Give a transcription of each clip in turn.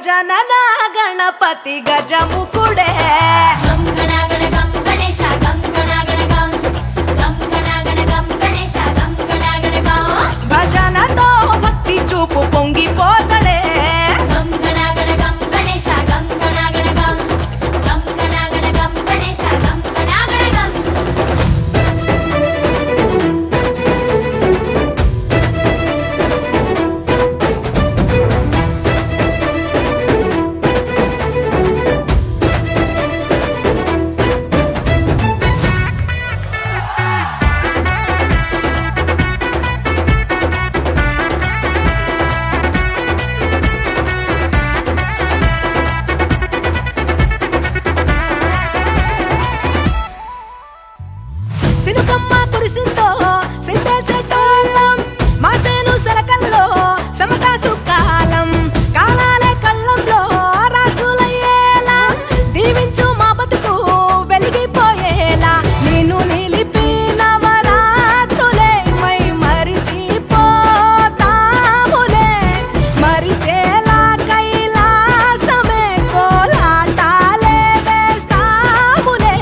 గజనన గణపతి గజముకుడే భజనతో భక్తి చూపు పొంగిపోతడే సినుకమ్మ కురిసిందో సిద్ధేసేటోళ్ళం మాసేను సెలకల్లో సమతా సుకాలం కాలాలే కళ్ళంలో రాసులయ్యేలా దీవించు మా బతుకు వెలిగిపోయేలా నిన్ను నిలిపి నవరాత్రులే మై మరిచిపోతాములే మరిచేలా కైలాసమే కోలాటాలే వేస్తాములే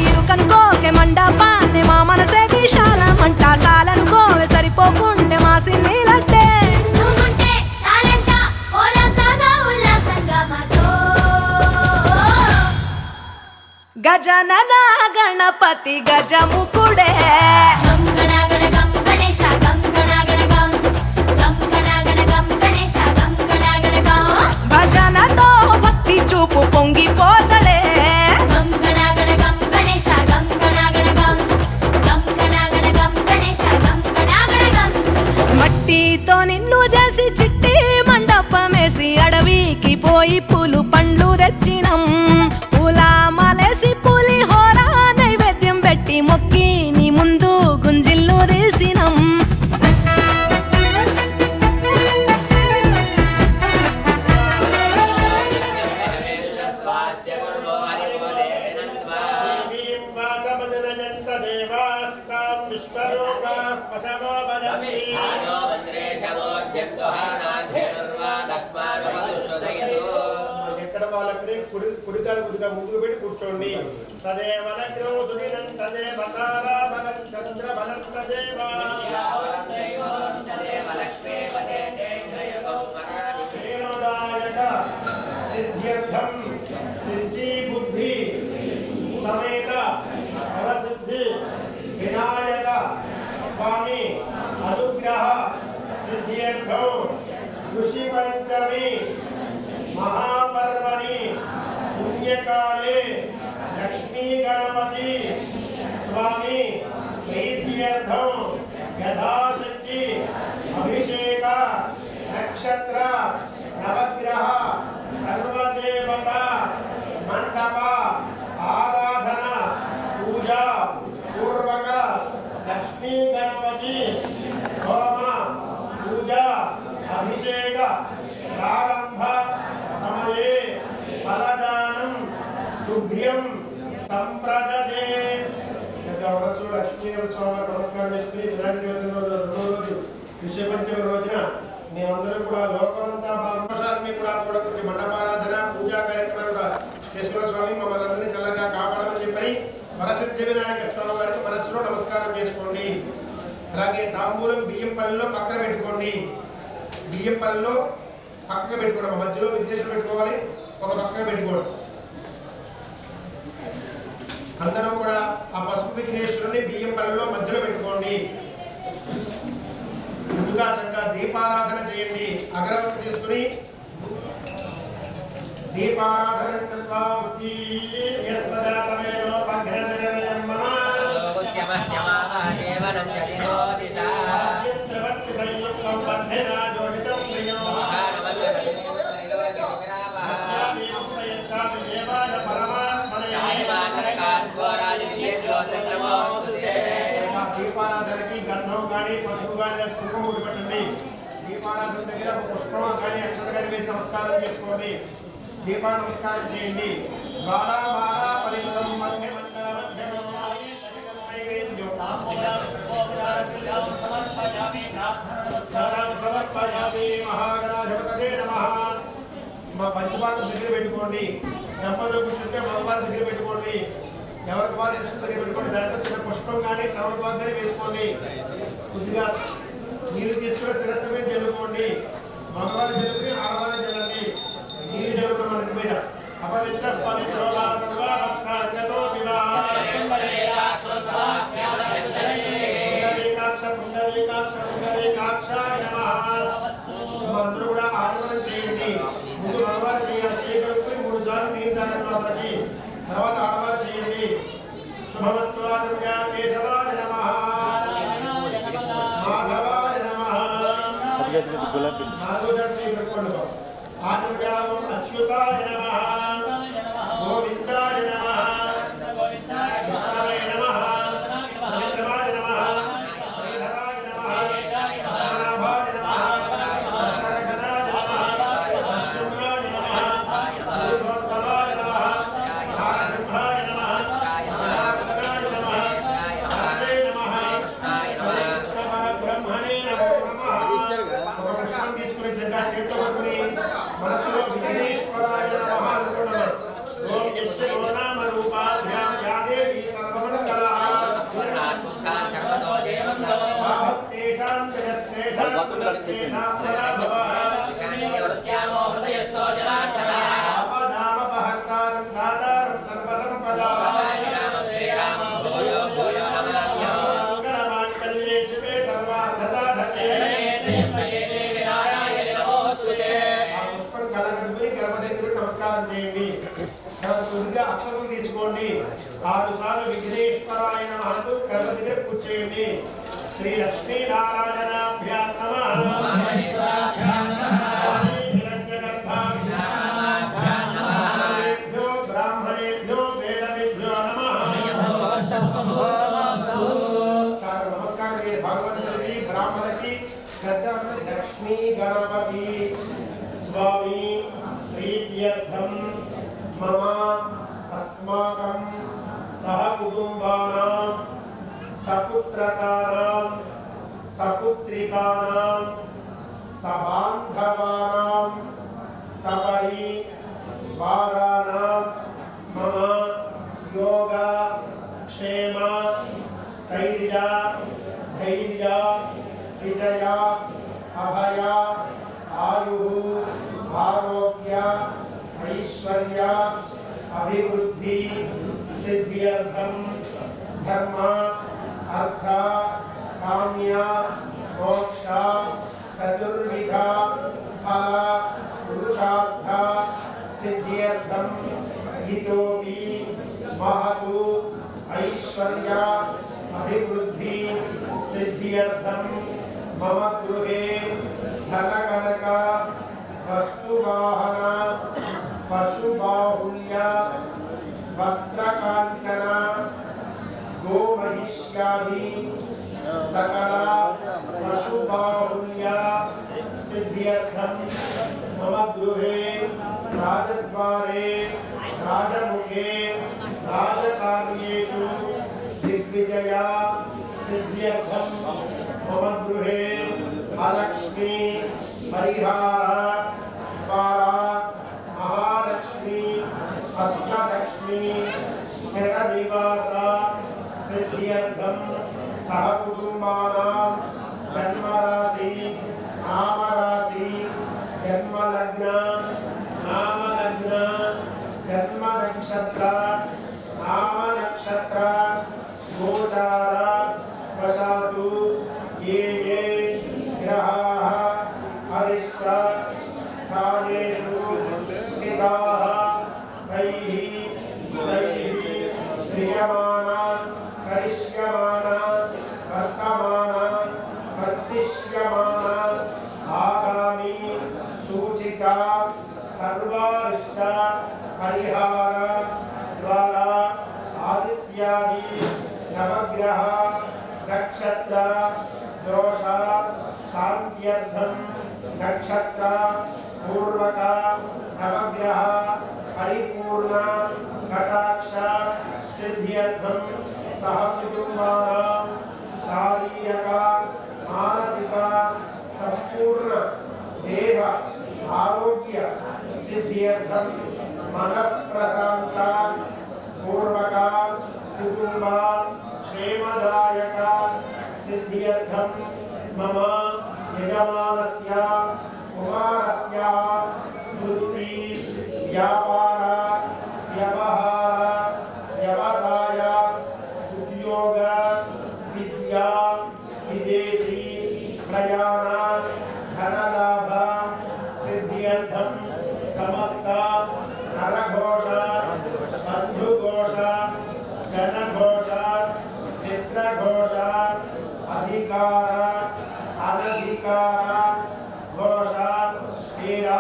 ఇరుకనుకోకే మండప మా మనసే విశాలమంట సాలనుకోవే సరిపోకుంటే మా సిన్నీలంటే గజనన గణపతి గజముకుడే భజనతో భక్తి చూపు పొంగిపోతడే మట్టితో నిన్ను చేసి చిట్టి మండపమేసి అడవికి పోయి పూలు పండ్లు తెచ్చినం పూలమాలేసి పులిహోర నైవేద్యం పెట్టి మొక్కి నీ ముందు గుంజిల్లు తీసినం ఎక్కడ వాళ్ళకి కుడికాలు కుడిగా ముందుకు పెట్టి కూర్చోండి సదేవ లగ్నో సుదినం తదేవ తారా బలం చంద్ర బలం తదేవ శ్రీనారాయణ సిద్ధ్యర్థం సిద్ధి బుద్ధి సమేత ఫలసిద్ధి వినాయక స్వామి అనుగ్రహ సిద్ధ్యర్థం ఋషి పంచమి महापर्वणि पुण्यकाले लक्ष्मी गणपति स्वामी प्रीत्यर्थं यथाशक्ति अभिषेक नक्षत्र नवग्रह सर्वदेवता मंडप आराधना पूजा पूर्वक लक्ष्मी गणपति होम पूजा अभिषेक प्रारंभ समये फलदानं तुभ्यं संप्रददे जगवरसु लक्ष्मी स्वामी नमस्कार శ్రీ రోజు విశ్వపంచమ రోజున మేమందరూ కూడా లోకమంతా భాగవశాన్ని కూడా చూడకొచ్చి మండపారాధన పూజా కార్యక్రమాలు చేసుకున్న స్వామి మమ్మల్ని అందరినీ చల్లగా కాపాడమని చెప్పి వరసిద్ధి వినాయక స్వామి వారికి మనసులో నమస్కారం చేసుకోండి. అలాగే తాంబూలం బియ్యం పళ్ళలో పక్కన పెట్టుకోండి. బియ్యం పళ్ళలో పక్కన పెట్టుకోవడం మధ్యలో విశేషం పెట్టుకోవాలి, ఒక పక్కన పెట్టుకోవడం. అందరూ కూడా ఆ పసుపు విఘ్నేశ్వరుని బియ్యం పళ్ళలో మధ్యలో పెట్టుకోండి. ముందుగా చక్కగా దీపారాధన చేయండి. అగరవత్తి తీసుకుని దీపారాధన దీపారాధనకి గంధం కానీ పసుపు కానీ కుంకుమ పెట్టండి. దీపారాధన దగ్గర ఒక పుష్పం కానీ అక్షత కానీ వేసి నమస్కారం చేసుకోండి. దీపా నమస్కారం చేయండి. బాలా బాలా పరిమితం మధ్య సమర్పయామి మహాగణాధిపతయే నమః. పెట్టుకోండి. దంపతులు కూర్చుంటే మగవారి దగ్గర పెట్టుకోండి. ఎవరికి వారి దగ్గర పెట్టుకోండి. దాంట్లో చిన్న పుష్పం కానీ తమలపాకు కానీ వేసుకోండి. కొద్దిగా నీరు తీసుకుని శిరస్సు మీద జల్లుకోండి. మగవారి జల్లుకుని ఆడవారి జల్లండి. నీరు జల్లుకున్న మన మీద అపవిత్ర పవిత్రోలాసంగా నమస్కారంతో అందరూ కూడా ఆచరణ చేయండి. ముందు మగవారు చేయగలుగుతుంది 3 సార్లు నీరు తాగండి. తర్వాత ఆడవారు చేయండి. శుభమస్తు కేశవాయ నమః మాధవాయ నమః ఆచర్యావం అచ్యుతాయ నమః గోవిందాయ నమః కృష్ణాయ నమః రవీంద్రాయ నమః శ్రీధరాయ నమః నాభాయ నమః నరకనాయ నమః అర్జునాయ నమః పురుషోత్తమాయ నమః నారసింహాయ నమః నారాయణాయ నమః హరే నమః బ్రహ్మణే నమః. ఒక పుష్పం తీసుకుని జెండా చేతితో పట్టుకుని మనసులో విఘ్నేశ్వరాయ నమః అనుకున్నాడు. ఓం యస్య నామ రూపాభ్యాం యా దేవీ సర్వమంగళః భావస్తేషాం జయస్తేషాం పునస్తేషాం పరాభవః ఆపదామపహర్తారం దాతారం సర్వసంపదాం మంగళమాంగళ్యే శివే సర్వార్థసాధకే పుష్పం కళగడుపుని గర్భదేవుడికి నమస్కారం చేయండి. కొద్దిగా అక్షతలు తీసుకోండి. 6 సార్లు విఘ్నేశ్వరాయ నమః అంటూ గర్భ దగ్గర కూర్చేయండి. శ్రీ లక్ష్మీనారాయణాభ్యాం నమః బ్రాహ్మణేభ్యో వేదవిభ్యో నమః. నమస్కారం భగవంతుడికి బ్రాహ్మణుడికి గద్దమంది లక్ష్మీ గణపతి స్వామి ప్రీత్యర్థం మమ అస్మాకం సహ కుటుంబానాం సపుత్రకానాం సపుత్రికానాం సబాంధవానాం సపరివారానాం మమ యోగ క్షేమ స్థైర్య ధైర్య విజయ అభయ ఆయు ఆరోగ్య ఐశ్వర్య అభివృద్ధి సిద్ధ్యర్థం ధర్మ అర్థ కామ్య మోక్ష చతుర్విధ ఫల పురుషార్థ సిద్ధ్యర్థం ఇతోపి మహతు ఐశ్వర్య అభివృద్ధి సిద్ధ్యర్థం మమ గృహే ధనకనక వస్తువాహన పశుబాహుల్య వస్త్రకాంచన గోమహిష్యాది సకల పశుబాహుల్య సిద్ధ్యర్థం మమ గృహే రాజద్వారే రాజముఖే రాజకార్యేషు దిగ్విజయ సిద్ధ్యర్థం మమ గృహే అలక్ష్మీ పరిహార ద్వారా మహాలక్ష్మి అష్టలక్ష్మి స్థిర నివాస సిద్ధ్యర్థం సహ కుటుంబానాం జన్మరాశి నామరాశి జన్మలగ్న నామలగ్న జన్మ నక్షత్ర నామ నక్షత్ర గోచార వశాతు ఏ ఏ గ్రహాः అరిష్ట స్థానేషు స్థితాः తైః స్థైః క్రియమాణ కరిష్యమాణ వర్తమాన వర్తిష్యమాణ ఆగామి సూచిత సర్వారిష్ట పరిహార ద్వారా ఆదిత్యాది నవగ్రహ నక్షత్ర దోష శాంత్యర్థం నక్షత్ర పూర్వక నవగ్రహ పరిపూర్ణ కటాక్ష సిద్ధ్యర్థం సహ కుటుంబానాం శారీరక మానసిక సంపూర్ణ దేహ ఆరోగ్య సిద్ధ్యర్థం मनः प्रशांत पूर्वक कुटुंब क्षेमदायक सिद्ध्यर्थम मम यजमानस्य कुमारस्य वृत्ति व्यापार व्यवहार व्यवसाय उद्योग विद्या विदेशी प्रयाण धनलाभ सिद्ध्यर्थम समस्त नरघोष बंधुघोष जनघोष मित्रघोष अधिकार अनधिकार घोष पीड़ा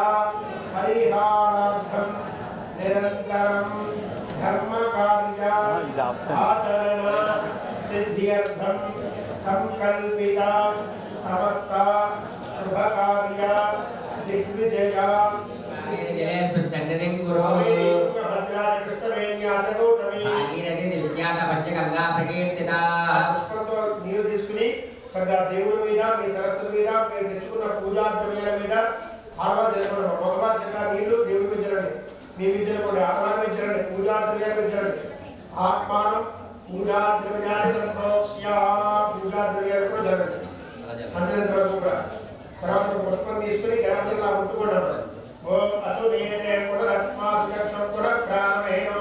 परिहारार्थम निरंतरम धर्म कार्य आचरण सिद्ध्यर्थम संकल्पित समस्त शुभ कार्य दिग्विजय నీరు తీసుకుని చక్కగా దేవుడి మీద మీ సరస్వతి మీద మీరు తెచ్చుకున్న పూజా ద్రవ్యాల మీద ఆడవాళ్ళు చేసుకోండి మగవారు చక్కగా నీళ్లు దేవుడి మీద జరగండి మీ విద్యను కూడా ఆడవాళ్ళ మీద జరగండి పూజా ద్రవ్యాల మీద జరగండి ఆత్మానం పూజా ద్రవ్యాన్ని సంప్రోక్ష్య పూజా ద్రవ్యాలు కూడా జరగండి అంతే కూడా తర్వాత పుష్పం తీసుకుని గణపతిలా ముట్టుకున్నాం ఓం అసునేతే పునరస్మాసుక్షం పునఃప్రాణమేనో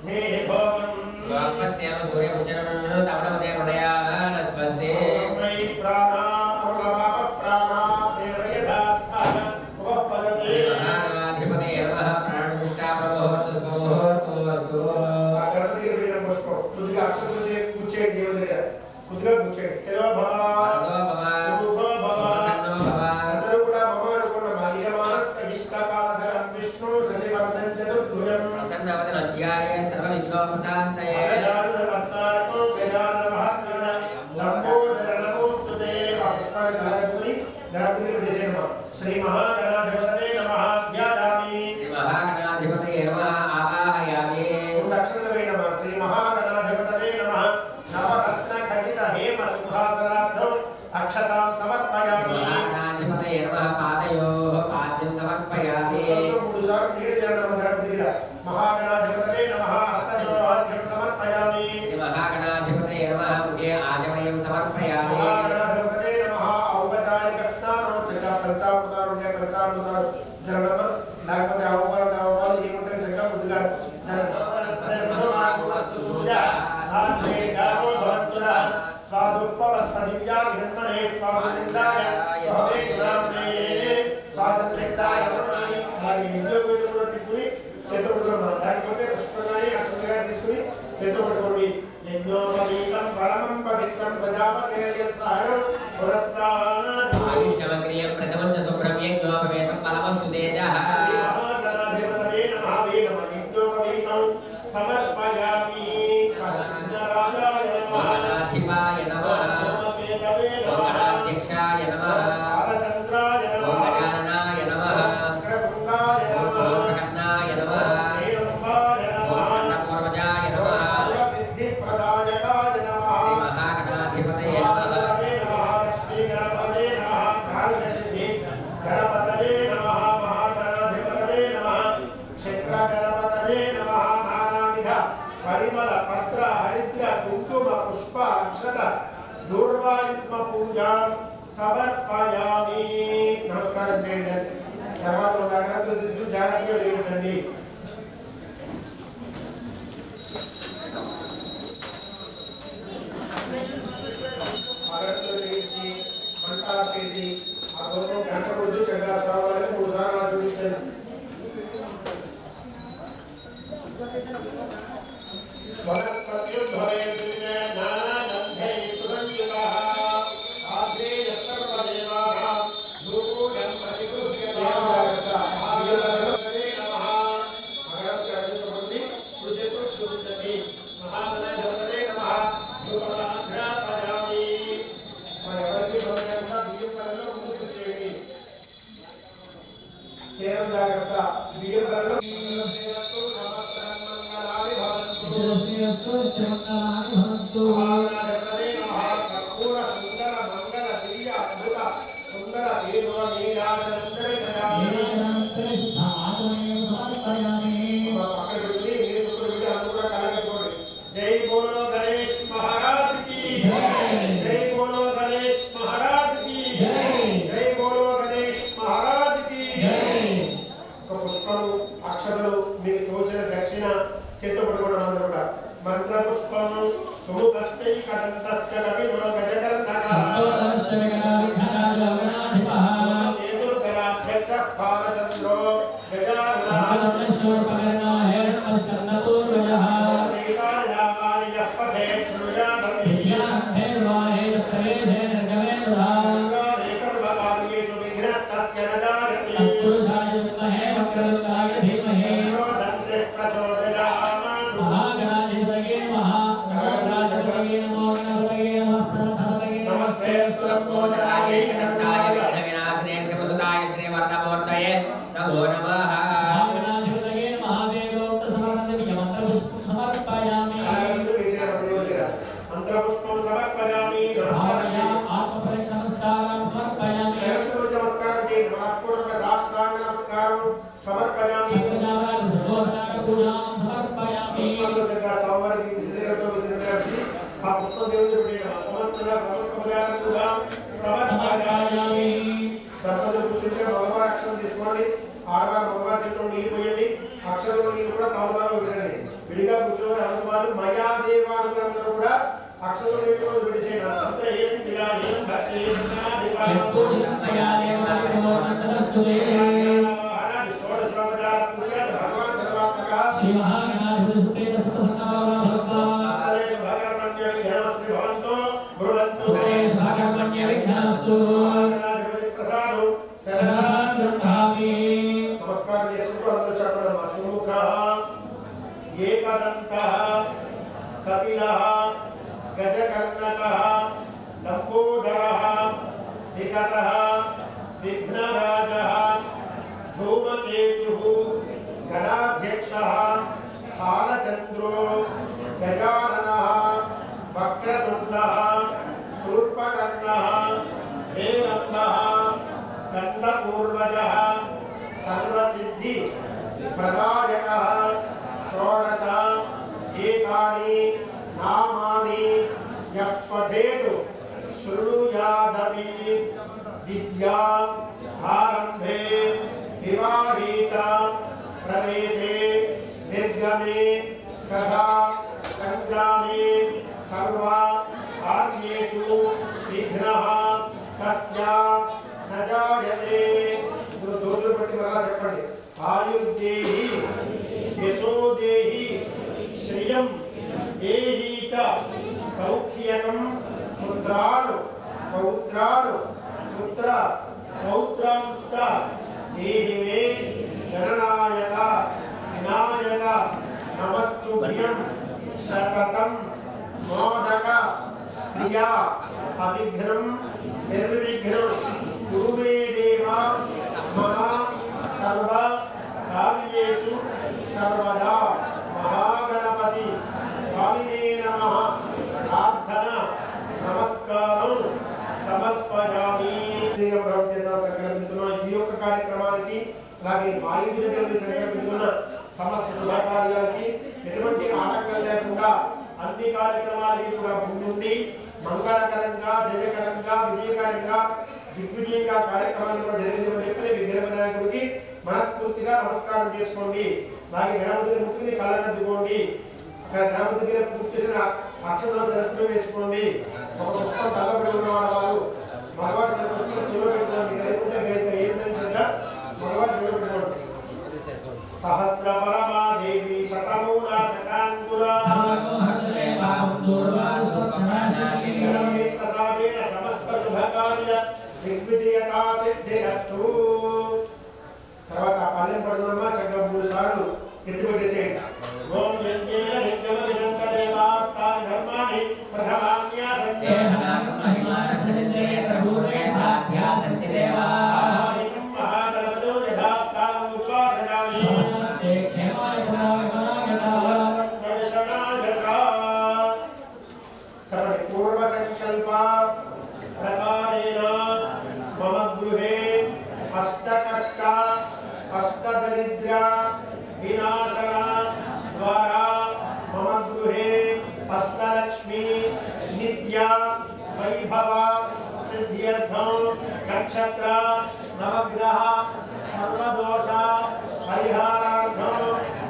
మే భోగం వాపస్యామ సూర్య ఉచరణ తవనమదే హృదయా స్వస్తి మై ప్రాణా అమలమాప ప్రాణా దేవయదాస్థాన ఉపపదతే మహాధిపతే నమః ప్రాణముక్తా ప్రబోధ సమోహోర్తోస్తు ఆ గణపతి దగ్గర పుష్పం కొద్దిగా అక్షతలు కూర్చోండి దేవుడి దగ్గర కొద్దిగా కూర్చోండి స్థిరో భవ సుఖో భవ అందరూ కూడా భవ అనుకున్న మహిళమానస్క ఇష్టకాలధరం విష్ణు శశివర్ధన్ చతుర్భుజం ప్రసన్నవదన అధ్యాయ సర్వ విఘ్నోపశాంతయే అజానువర్తారో వేదాన మహాత్మన లంబోదర నమోస్తుతే పుష్పాన్ని గణపతి విజయమ శ్రీ మహాగణాధిపతయే నమః ధ్యాయామి శ్రీ మహాగణాధిపతయే నమః ఆవాహయామి దక్షిణవే నమః శ్రీ మహాగణాధిపతయే నమః నవరత్న ఖచ్చిత హేమ సింహాసనార్థం అక్షతాం సమర్పయామి మహాగణాధిపతయే నమః పాదయోః పాద్యం సమర్పయామి మూడు సార్లు నీరు జరగడం గణపతిగా మహాగణాధిపతయే నమః హస్తయోర్ఘ్యం సమర్పయామి మహాగణాధిపతయే నమః ముఖే ఆచమనీయం సమర్పయామి మహాగణాధిపతయే నమః ఔపచారిక స్నానం చక్కగా పంచామృతాలు పంచామృతాలు జరగడం లేకపోతే అవమానాలు ఏముంటాయి చక్కగా కొద్దిగా स्वादुपवस्पतिव्या गिरमणे स्वादुचिंदाय स्वामे गुणाम्ने स्वादुचिंदाय गुणाम्ने అలాగే ఇంట్లో పెట్టుకుని తీసుకుని చేతులు పట్టుకోండి లేకపోతే పుష్పనాయి అక్కడ తీసుకుని చేతులు పట్టుకోండి యజ్ఞోపవీతం పరమం పవిత్రం ప్రజాపతేయ సారం పురస్కారాన ఆయుష్యమగ్రియ ప్రథమం చ సుబ్రహ్మ యజ్ఞోపవేతం పరమస్తు తేజః శ్రీ మహాగణాధిపతయే నమః వేదం యజ్ఞోపవీతం సమర్పయామి రాజాయ నమః శివాయ నమః ఓం గణాధ్యక్షాయ నమః బాలచంద్రాయ నమః ఓం గజాననాయ నమః అగ్రపుండాయ నమః ఓం ప్రకటనాయ నమః హేరంబాయ నమః ఓం సన్నపూర్వజాయ నమః సర్వసిద్ధిప్రదాయకాయ నమః శ్రీ మహాగణాధిపతయే నమః లక్ష్మీ గణపతయే నమః కార్యసిద్ధి గణపతయే నమః మహాగణాధిపతయే నమః క్షేత్ర గణపతయే నమః నానావిధ పరిమళ పత్ర హరిద్ర కుంకుమ పుష్ప అక్షత దూర్వాయుత్మ పూజ సమర్పయామి నమస్కారం చేయండి తర్వాత జాగ్రత్తలు తీసుకుని జాగ్రత్తగా వేయించండి అగరత్తులు వేయించి మంట ఆపేసి ఆ కోసం గంట రోజు చక్కగా స్వామి మూడు సార్లు చూపించండి సుందర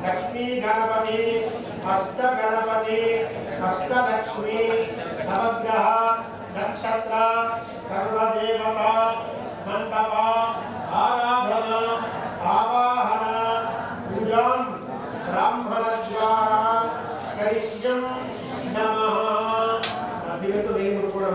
लक्ष्मी गणपति अष्ट गणपति अष्टलक्ष्मी नवग्रह नक्षत्र सर्वदेवता मंडप आराधना आवाहन पूजा ब्राह्मण द्वारा करिष्यं नमः। अदिवेतु देवु కూడా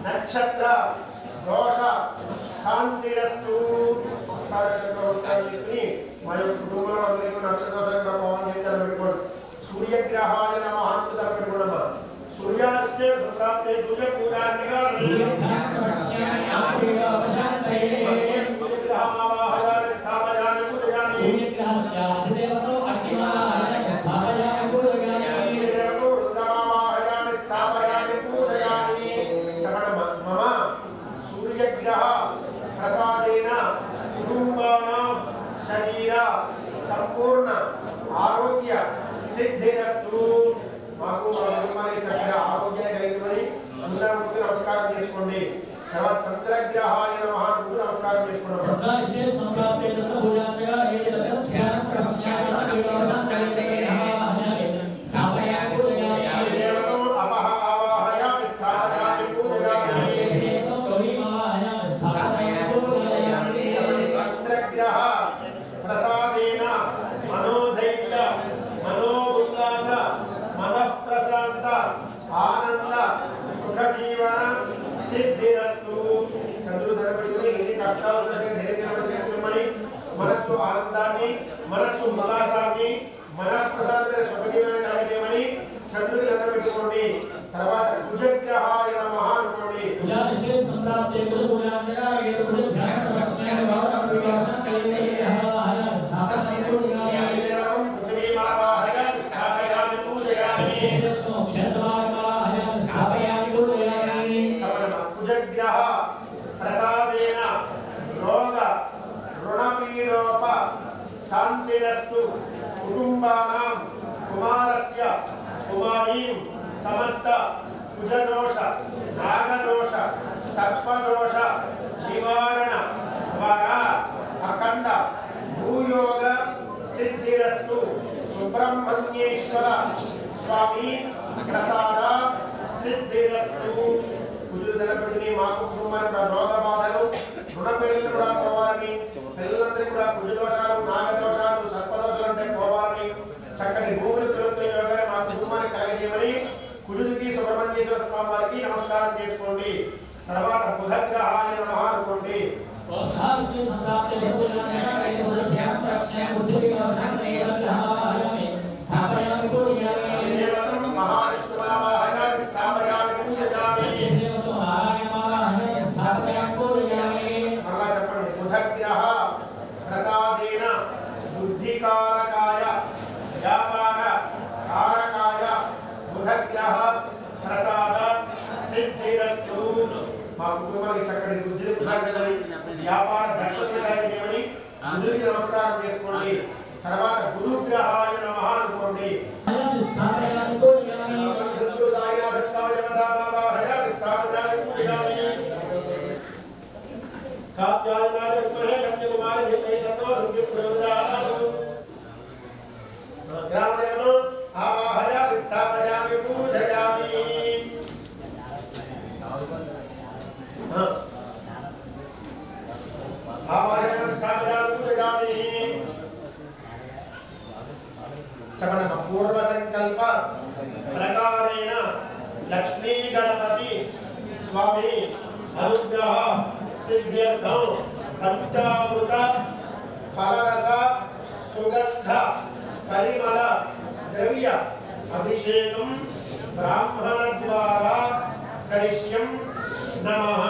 नक्षत्र दोष शांतिरस्तु सूर्यग्रहाय नमः सूर्यास्ते सुप्राप्ते सूर्य पूजा संपूर्ण आरोग्य सिद्धिरस्तु माకు మనకి చక్కగా ఆరోగ్యం కలిగినని అందరికీ నమస్కారం చేసుకోండి. తర్వాత చంద్రగ్రహాయ నమః అని నమస్కారం చేసుకుంటాం. చంద్రాగ్రహ సంప్రాప్తే చంద్ర పూజాంతగా ఏదైతే ధ్యానం ప్రశ్యామి స్థాపయామి పూజయామి దేవతో అపహ ఆవాహయామి స్థాపయామి పూజయామి చంద్రగ్రహ ప్రసాదేన మనోధైర్య మనోల్లాస మనఃప్రశాంత ఆనంద సుఖ జీవన సిద్ధిరస్తు. చంద్రుడు ధరపడుకుని ఎన్ని కష్టాలు ధైర్యం చేసుకుని మనస్సు ఆనందాన్ని మనస్సు ఉల్లాసాన్ని మనఃప్రశాంత సుఖ జీవనాన్ని కలిగేమని చంద్రుడు ధరపెట్టుకోండి. తర్వాత కుజగ్రహాయ నమః అనుకోండి. కుజగ్రహ ప్రసాదేన రోగ రుణపీడోప శాంతిరస్తు కుటుంబానాం కుమారస్య కుమారీం సమస్త కుజదోష నాగదోష సర్పదోష నివారణ ద్వారా అఖండ భూయోగ సిద్ధిరస్తు. సుబ్రహ్మణ్యేశ్వర స్వామి ప్రసాద సిద్ధిరస్తు. కుజుడు ధనపడిని మా కుటుంబానికి రోగ బాధలు రుణపీడలు కూడా పోవాలని, పిల్లలందరికీ కూడా కుజదోషాలు నాగదోషాలు సర్పదోషాలు అంటే పోవాలని, చక్కటి భూములు తిరుగుతున్న యోగాన్ని మా కుటుంబానికి కలిగేయమని కుజుడికి సుబ్రహ్మణ్యేశ్వర స్వామి వారికి నమస్కారం చేసుకోండి. తర్వాత బుధగ్రహాయ నమః అనుకోండి. బుధగ్రహ ప్రసాదేన బుద్ధికారకాయ వ్యాపార కారకాయ బుధ మా కుటుంబానికి చక్కటి బుద్ధిని ప్రసాదించమని వ్యాపార దక్షతని బుద్ధుడికి నమస్కారం చేసుకోండి. తర్వాత గురుగ్రహాయ నమః అనుకోండి. సాయినాథ స్వామి నమః విస్థాపనాయ పూజామి కాత్యాయనాయ విద్మహే కన్యకుమారి ధీమహి తన్నో దుర్గే ప్రచోదయాత్. గ్రామదేవో ఆవాహయ విస్థాపయామి పూజయామి. ఆవాహయ విస్థాపయామి పూజయామి. చమన పూర్వ సంకల్ప ప్రకారేణ లక్ష్మీ గణపతి స్వామి అనుగ్రహ సిద్ధ్యర్థం పంచామృత ఫలరస సుగంధ పరిమళ ద్రవ్య అభిషేకం బ్రాహ్మణ ద్వారా కరిష్యం నమః.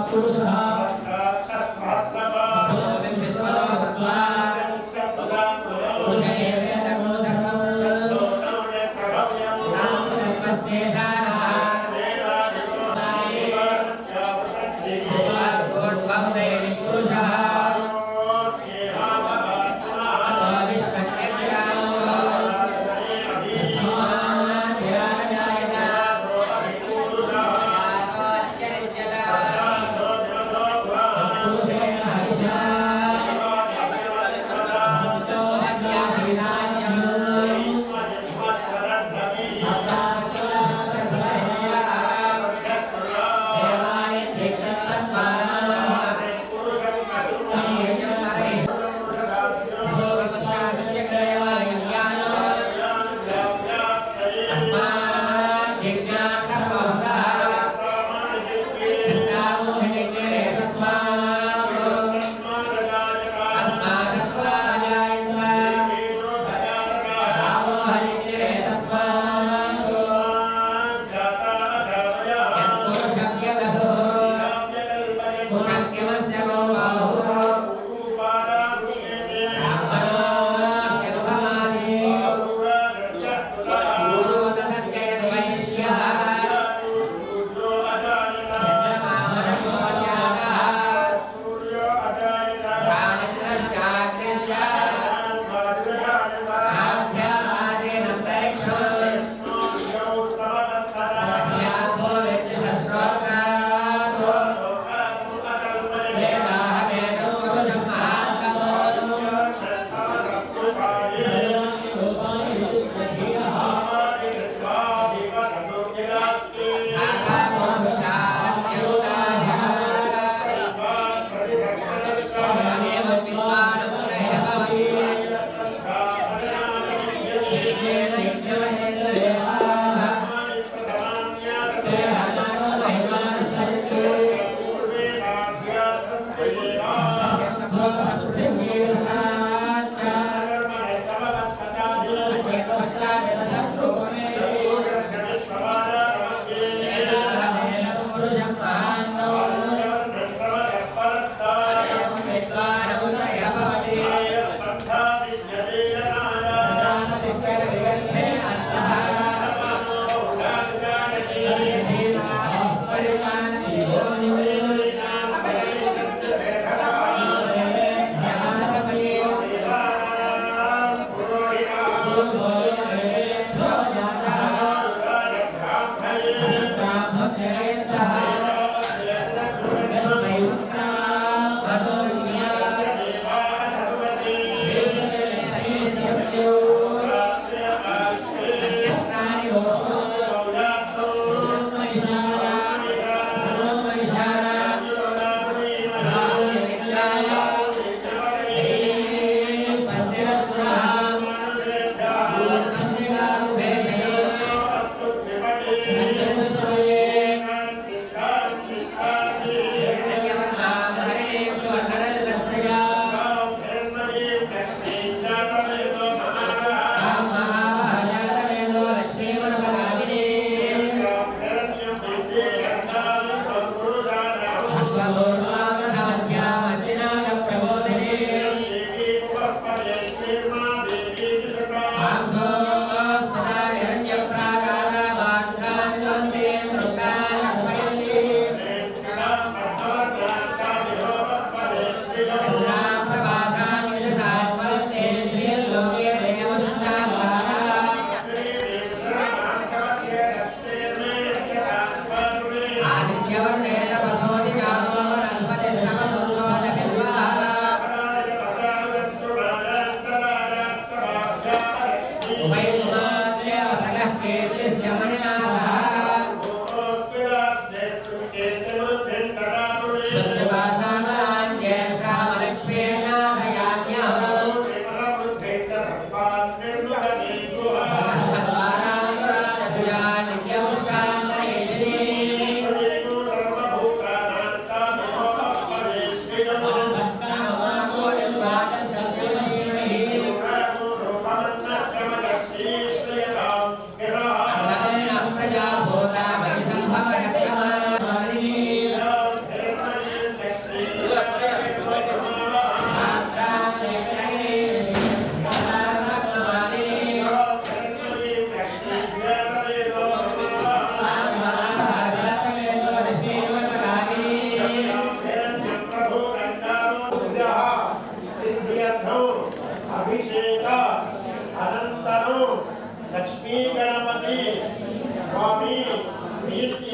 Gracias.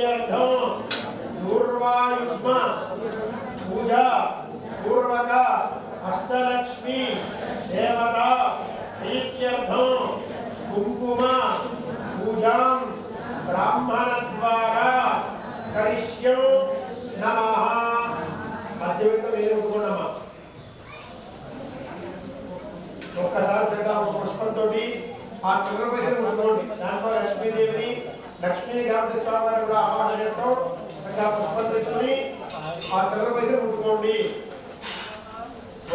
सिद्ध्यर्थं पूर्वायुग्म पूजा पूर्वक अष्टलक्ष्मी देवता प्रीत्यर्थं कुंकुम पूजां ब्राह्मण द्वारा करिष्यो नमः मध्यवित्त वेरुकुणम ఒక్కసారి జగ పుష్పంతో ఆ చంద్రపేశను ఉండండి దాంట్లో లక్ష్మీదేవిని లక్ష్మీ గణపతి స్వామి వారిని కూడా ఆవాహన చేస్తాం చక్కగా పుష్పం తీసుకొని ఆ చంద్రపేశను ఉంటుకోండి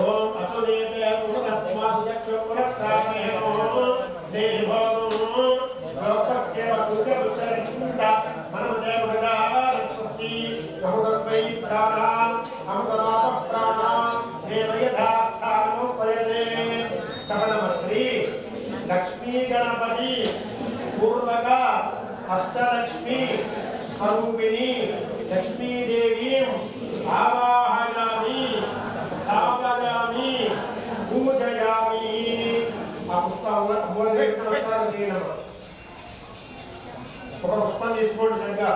ఓం అసుదేతే పునఃస్మాసు యక్షోరత్తామేనో దేవో లోకస్య వసుకే ఉచ్చరించుంట మనమదే భగవానస్వస్తి అమృతత్వై ప్రాణ అమృతమాప ప్రాణ దేవయథాస్థానోపయతే శ్రీ లక్ష్మీ గణపతి పూర్వక అష్టలక్ష్మి స్వరూపిణి లక్ష్మీదేవి ఆవాహయామి స్థాపయామి పూజయామి ఆ పుష్పాన్ని నమస్కారం చేయడం ఒక పుష్పం తీసుకోండి చక్కగా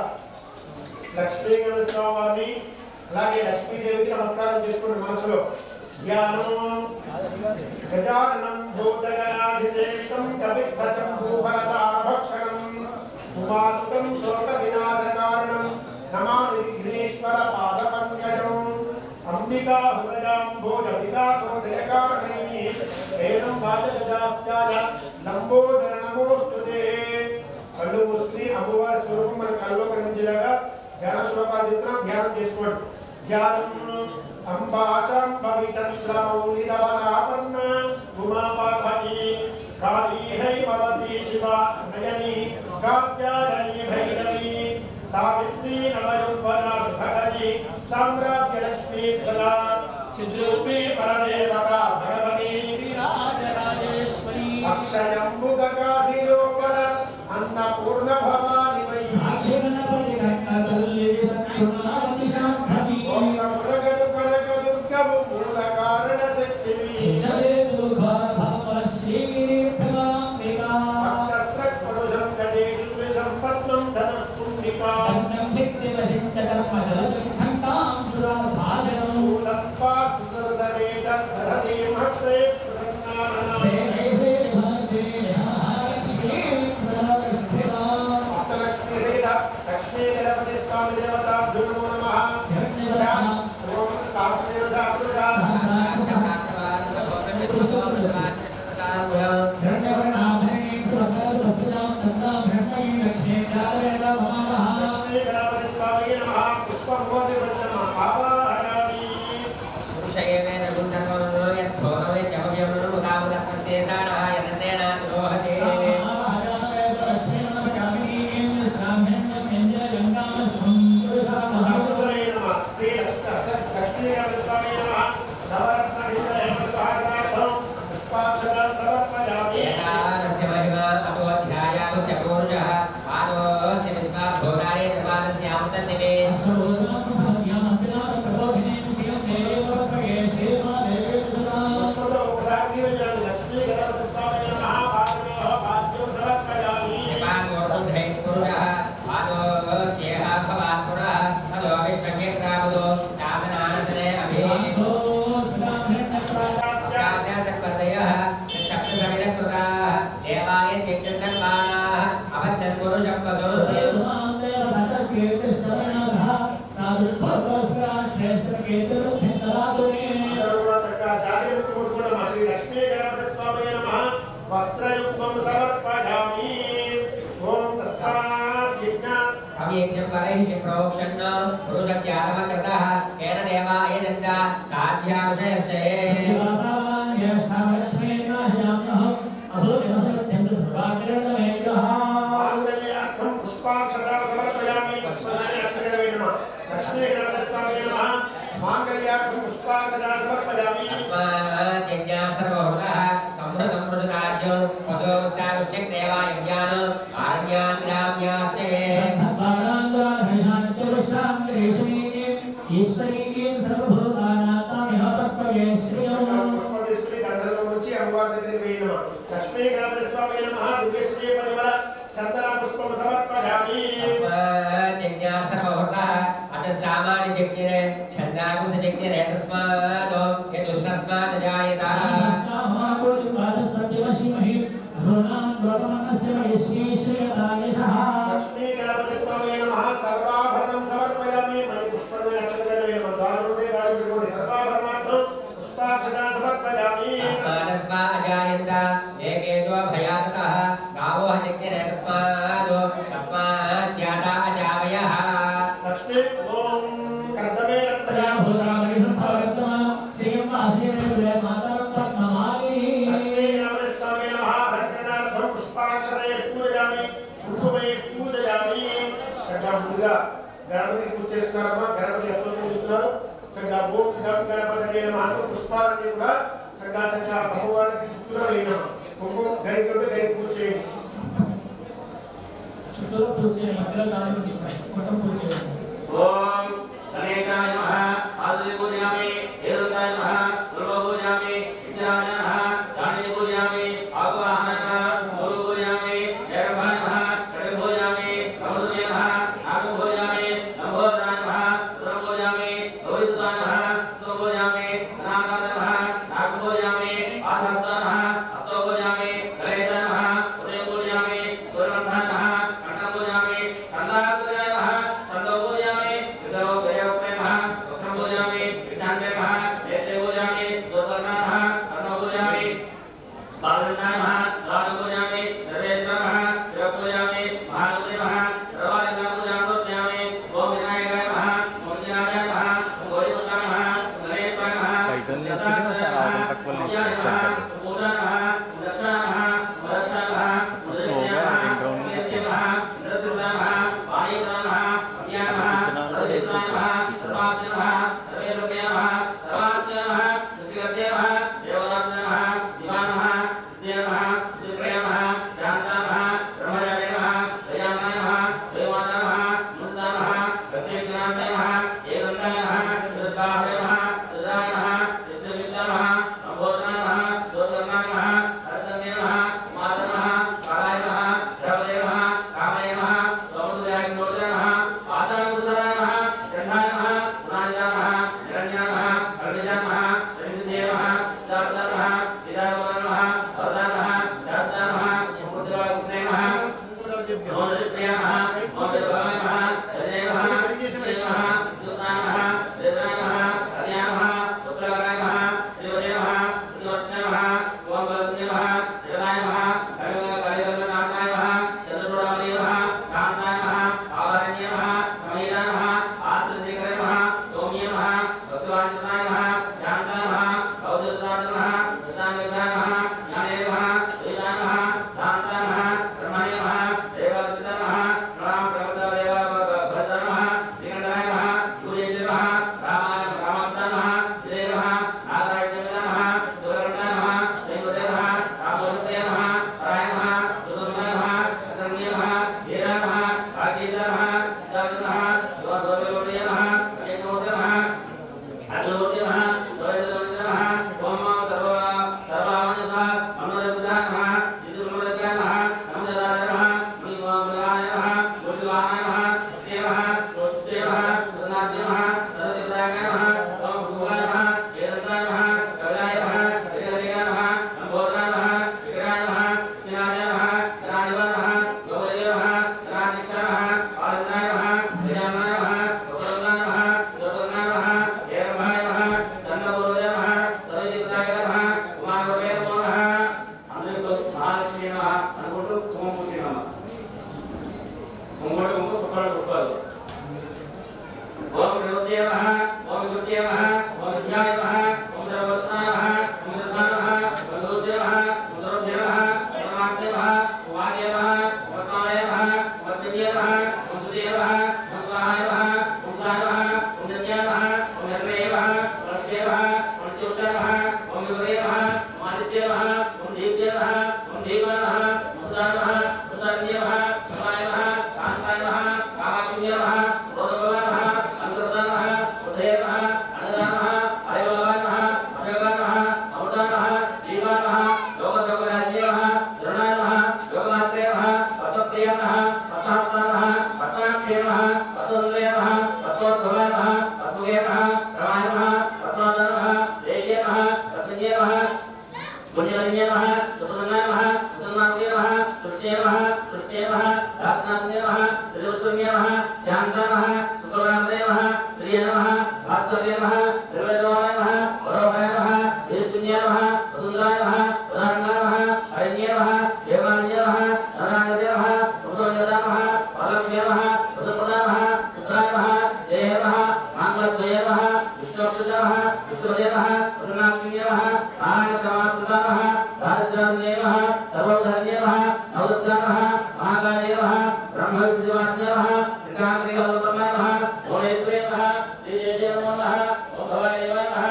లక్ష్మీ గణపతి స్వామిని అలాగే లక్ష్మీదేవికి నమస్కారం చేసుకోండి మనసులో ధ్యానం గజాననం భూతగణాధిసేవితం కవిత్థశంభూఫలసారభక్షణం ఉమాసుతం శోక వినాశకారణం నమామి విఘ్నేశ్వర పాదపంకజం అంబికా హృదయాంబోజవికాసోదయకారణై వేదం వాచగజాస్కాయ లంబోదర నమోస్తుతే కళ్ళు మూసి అమ్మవారి స్వరూపం మన కళ్ళలో కనిపించేలాగా ధ్యాన శ్లోకాదిత్యం ధ్యానం చేసుకోండి ధ్యానం अंबाशंभवी चंद्रमौलिरवनापन्न उमा पार्वती काली हैमवती शिवा नयनी कात्यायनी भैरवी सावित्री नवयुवना सुभगरी साम्राज्य लक्ष्मी प्रदा चिद्रूपी परदेवता भगवती श्रीराजराजेश्वरी अक्षयंबुककाशीलोकर अन्नपूर्ण भवानी वै मूल कारण शक्ति अक्षस्रक पुरुषं गणेश संपत्नं धन पुण्डिका सूलप्पा सुदर्शने च धरति हस्ते अष्टलक्ष्मी सहित लक्ष्मी गणपति स्वामी देवता नमो नमः ओम सावदेवता पुरुषा वस्त्रयुग्मं समर्पयामि ओम तस्मात् यज्ञं करेहि प्रोक्षन् पुरुषज्ञानमकृतः येन देवाय नन्दा साध्याविषयश्चे पुष्पाक्षरां समर्पयामि पुष्पाणि अक्षरवे नमः लक्ष्मी गणपतिस्वामिने नमः माङ्गल्यार्थं पुष्पाक्षरां समर्पयामि यज्ञां सर्वभूतः समृद्धं वसोस्तारुच्यं देवायज्ञान आज्ञान् ग्राम्याश्चे ईश्वरीं सर्वभूतानात्मयः तत्त्वये श्रियं पुष्पदिस्फुलित गन्धर्वमुच्य अम्बादेवी नमः लक्ष्मी गणपतिस्वामिने नमः दिव्यश्री परिमल चन्दना पुष्पं समर्पयामि यज्ञां शक्तिरे छन्दाकुश शक्तिरे तस्मादो यजुस्तस्मात् जायता लक्ष्मी गणपति स्वामी नमः सर्वाभरणं समर्पयामि मणिपुष्पं नक्षत्रं दारुणे दारुणे सर्वाभरणार्थं पुष्पाक्षता समर्पयामि तस्मा अजायन्त एकेषु भयातः गावो शक्तिरे तस्मादो तस्मात् याता अजावयः लक्ष्मी ओम कर्दमे रत्नया भूतानि संभवत्तम श्रीं वासुदेवे मातरं पद्ममाली लक्ष्मी गणपति स्वामी नमः रत्नार्थं पुष्पाक्षते पूजयामि कुटुंबे पूजयामि चक्का पूजा गणपति पूజ చేస్తారమ్మా గణపతి అష్టోత్తరం చేస్తున్నారు చక్కగా ఓం గణపతి నమః పుష్పాలని కూడా చక్కగా భగవానికి ఇస్తున్నా వేయడం కుంకుమ గరికతో గరి పూజ చేయండి చుట్టూ పూజ చేయండి మధ్యలో దాని తీసుకుని మొత్తం పూజ చేయండి ఓం గణేశాయ నమః ఆదిత్య పూజయామి ఏకదాయ నమః దుర్గా పూజయామి విద్యాయ నమః దాని పూజయామి ఆవాహన నమః గురు పూజయామి జయభాయ నమః కడి పూజయామి నమోదయ నమః నామ పూజయామి నమోదయ నమః దుర్గా పూజయామి గౌరీదాయ నమః సో పూజయామి నామ నమః నామ పూజయామి ఆసస్త నమః అస్తో పూజయామి గణేశాయ నమః ఉదయ పూజయామి సూర్యమంత నమః కంఠ పూజయామి సంగా పూజయాయ నమః సందో పూజయామి విదో గయోపే నమః వక్ర పూజయామి విజ్ఞానే నమః నేత్రే పూజయామి దుర్గనా నమః కర్ణ పూజయామి బాలనాయ నమః రాజ పూజయామి సర్వేశ్వర నమః శివ పూజయామి మహాగణపతి నమః సర్వాలంకార పూజయామి ఓం వినాయకాయ నమః ఓం వినాయకాయ నమః ఓం గౌరీ పూజాయ నమః గణేశాయ నమః పూజాయ నమః పూజా నమః దక్ష నమః దక్ష నమః ముదయ నమః నిత్య నమః నరసింహ నమః వాయు నమః అజ్ఞా నమః సర్వేశ్వర నమః సర్వాత్మ నమః సర్వేలోక్య నమః సర్వాత్మ నమః సృష్టికర్త నమః దేవదాత్మ నమః శివ నమః విద్య నమః విక్రయ నమః శాంత నమః బ్రహ్మచారి నమః దయామయ నమః దేవమాత నమః ముక్త నమః ప్రత్యేకనాథ నమః ఏకంకాయ నమః దుర్గాహయ నమః దుర్గాయ నమః శివయుక్త నమః అంబోధన నమః సోదరణ నమః అర్ధన్య నమః మాత నమః కాలాయ నమః ద్రవయ నమః కామయ నమః సముద్రాయ నోదర నమః ఆదాముదర నమః గంధాయ నమః పునాయ నమః నిరణ్య నమః అర్జయ నమః శ్రీదేవ నమః దాత నమః విదాయ నమః అవద నమః శాస్త నమః ముద్ర గుణే నమః మోదప్రియ నమః మోదభవ నమః జయ నమః జయ నమః సుతా నమః జయ నమః కన్యా నమః శుక్రవారాయ నమః శ్రీవదే నమః శ్రీవర్ష నమః ఓం బలజ్ఞ నమః జయనాయ నమః కవిగర్భనాథాయ నమః చంద్రచూడామణి నమః కాంతాయ నమః ఆవరణ్య నమః సమీర నమః ఆశ్రితేకర నమః సౌమ్య నమః భక్తివాంఛనాయ నమః శాంత నమః ఔషధాయ నమః కృతాంగదాయ నమః జ్ఞానే నమః శ్రీరాయ నమః శాంత నమః బ్రహ్మణ్య నమః దేవదత్త నమః రామ ప్రవత దేవ భద్ర నమః శ్రీకంఠాయ నమః సూర్యేశ్వర నమః రామాయ రామాస్త నమః శ్రీ నమః నారాయణ నమః సురకంఠ నమః శ్రీమతే నమః రామోదయ నమః రాయ నమః సుధర్మ నమః కరణ్య నమః వీర నమః రాకేశ నమః సిద్ధార్థ నమః యోగోపయోగయ నమః ఏకోద నమః అగ్నిహోత్ర నమః సౌరజోత్ర నమః ఓం సర్వామనస మమదగుదా నమః జితుర్మదగ నమః నమదాయ నమః నీమోమదాయ నమః ముష్టివాయ నమః సత్య నమః సోష్టే నమః సునాద్య నమః సరసిదాయ నమః ఓం భూవాయ నమః ఏదంతాయ నమః కవిరాయ నమః శ్రీహరియ నమః అంబోధన నమః విక్రాయ నమః జ్ఞానాయ నమః జ్ఞానివ నమః గౌరవ నమః జ్ఞానిక్ష నమః ఆనందాయ నమః విజయాయ నమః గౌరవ నమః గౌరవ నమః ఏర్భాయ నమః సన్నగురుయ నమః సర్వజితాయ నమః ఉమాగోపే నమః అందరితో మహాలక్ష్మి నమః అనుకుంటూ కుంకుమ నమః కుంకుమ పుష్పాలు పుష్పాలు ఓం విద్యాయ నమః ఓం విద్యాయ నమః ఓం విద్యాయ నమః ఓం సర్వస్నాయ నమః ఓం సర్వాయ నమః ఓం దూత్య నమః ఓం సర్వభ్య నమః ఓం పరమాత్మ నమః ఓం వాద్య నమః ఓం పద్మాయ నమః ఓం పద్మజయ నమః ఓం సుదయ నమః ఓం స్వాహాయ నమః ఓం సాయ నమః ఓం జన్య నమః ఓం నిర్మయ నమః ఓం లక్ష్మీ నమః ఓం జ్యోష్ట నమః ఓం వివరయ నమః ఓం ఆదిత్య నమః ఓం దీప్య నమః ఓం దీప నమః ఓం సుధా నమః ఓం ధన్య నమః సమాయ నమః కాంతాయ నమః కామాక్షి నమః రోదభవ నమః అంతర్ద నమః ఉదయ నమః అనద నమః అయోగ నమః అయోగ నమః అమృత నమః దీప నమః యోగ సౌకర్యాయ నమః ధృణాయ నమః యోగమాత్రే నమః పద్మప్రియ నమః పద్మహస్త నమః పద్మాక్షి నమః श्रीवत्सन्ये नमः शान्ताय नमः शुक्लवरात्रे नमः श्रिये नमः भास्कर्ये नमः निर्वेदवाय नमः वरोहाय नमः ईश्वन्ये नमः वसुन्धराय नमः उदाहरणाय नमः अरण्ये नमः देवान्ये नमः नारायणे नमः उदोजराय नमः वरलक्ष्ये नमः वसुप्रदाय नमः शुक्राय नमः जये नमः माङ्गलद्वये नमः विष्णुक्षुजे नमः विष्णुदे नमः वसुनाक्षिणे नमः नारायणसमाश्रिताय नमः दारिद्र्यान्ये नमः सर्वोद्धरण्ये नमः नवदुर्गाय नमः महाकाये नमः ब्रह्मविष्णुवान्ये नमः त्रिकाग्निवल्लभाय नमः भुवनेश्वरे नमः श्रीजये नमो नमः ओम भवाय देवाय नमः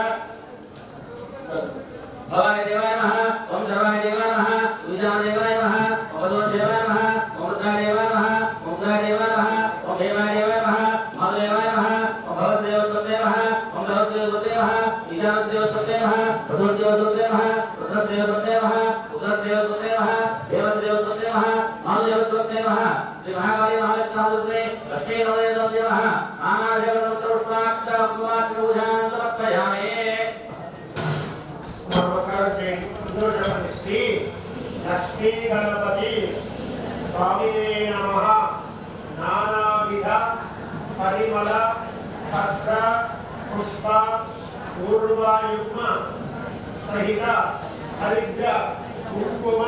भवाय देवाय नमः ओम सर्वाय देवाय नमः विजाय देवाय नमः ओम वदोदेवाय नमः ओम रुद्राय देवाय नमः ओम उग्राय देवाय नमः ओम देवाय देवाय नमः महादेवाय नमः ओम भवदेवस्वते नमः ओम भवदेवस्वते नमः ईशानदेवस्वते नमः वसुदेवस्वते नमः रुद्रदेवस्वते नमः उग्रदेवस्वते नमः देवदेवस्वते नमः महादेवस्वते नमः श्री महाकाली महाविष्णुस्वते लक्ष्मी नवदेवस्वते नमः नानादेवरुद्रपुष्पाक्षरपुष्पाक्षरभूषान् समर्पयामि। नमस्कार చేయండి ఉద్యోగపతి శ్రీ లక్ష్మీ గణపతి స్వామినే నమః నానావిధ పరిమళ పత్ర పుష్ప పూర్వాయుగ్మ సహిత హరిద్ర కుంకుమ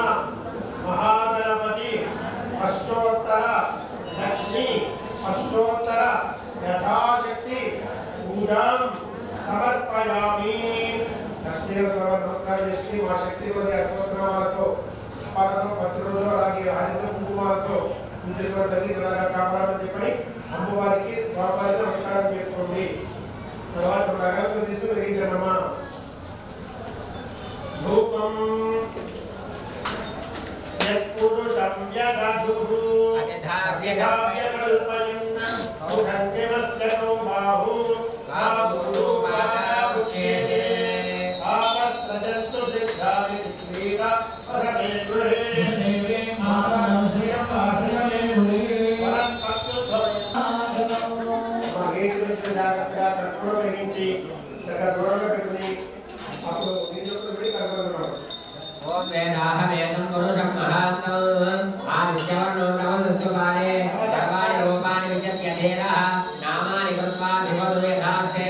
మహాగణపతి అష్టోత్తర లక్ష్మీ అష్టోత్తర యథాశక్తి పూజాం సమర్పయామి। లక్ష్మీ నమస్కారం చేసి మా శక్తి కొద్ది అక్షోత్తరాలతో పుష్పాలతో పత్రులతో అలాగే హరిత కుంకుమాలతో తల్లి సదాగా కాపాడమని చెప్పని అమ్మవారికి స్వామివారికి నమస్కారం చేసుకోండి। తర్వాత నగరంలో తీసుకుని వెలిగించమ్మా। ధూపం యత్పురుషం యదధుః అజధావ్యకల్పయన్న ఔఢంత్యమస్యతో బాహు బాహు బాహుష్యేతే ఆవస్రజంతు దిగ్ధావి దిగ్వీర వసమే గృహే దేవే మాతరం శ్రీయం వాసయమే గృహే వరస్పత్తు మహేశ్వరుడి జాగ్రత్తగా కర్పూరం వెలిగించి చక్కగా దూరంగా పెట్టుకుని అప్పుడు నీళ్ళు పెట్టి కర్పూరం ఓం వేదాహమేతం పురుషం మహాత్మం ఆదిత్యవర్ణో నవదస్సువారే సర్వాణి రూపాణి విద్యత్యధీరః నామాని కృత్వా వివదు యథార్థే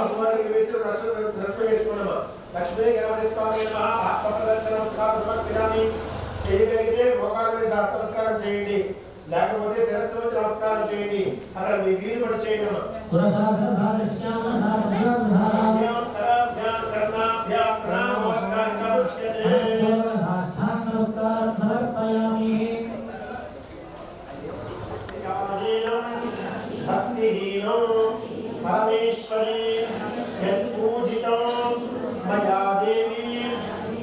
అమ్మవారికి వేసి రక్షణ వేసుకున్నామా. లక్ష్మీ గణపతి స్వామి నమః. ఆత్మప్రదక్షిణ నమస్కారం సమర్పించామి. చేయగలిగితే మోకాళ్ళ మీద నమస్కారం చేయండి, లేకపోతే శిరస్సు మీద నమస్కారం చేయండి. అక్కడ మీ వీలు కూడా చేయండి అమ్మా. పరమేశ్వరి యత్పూజితం మయా దేవి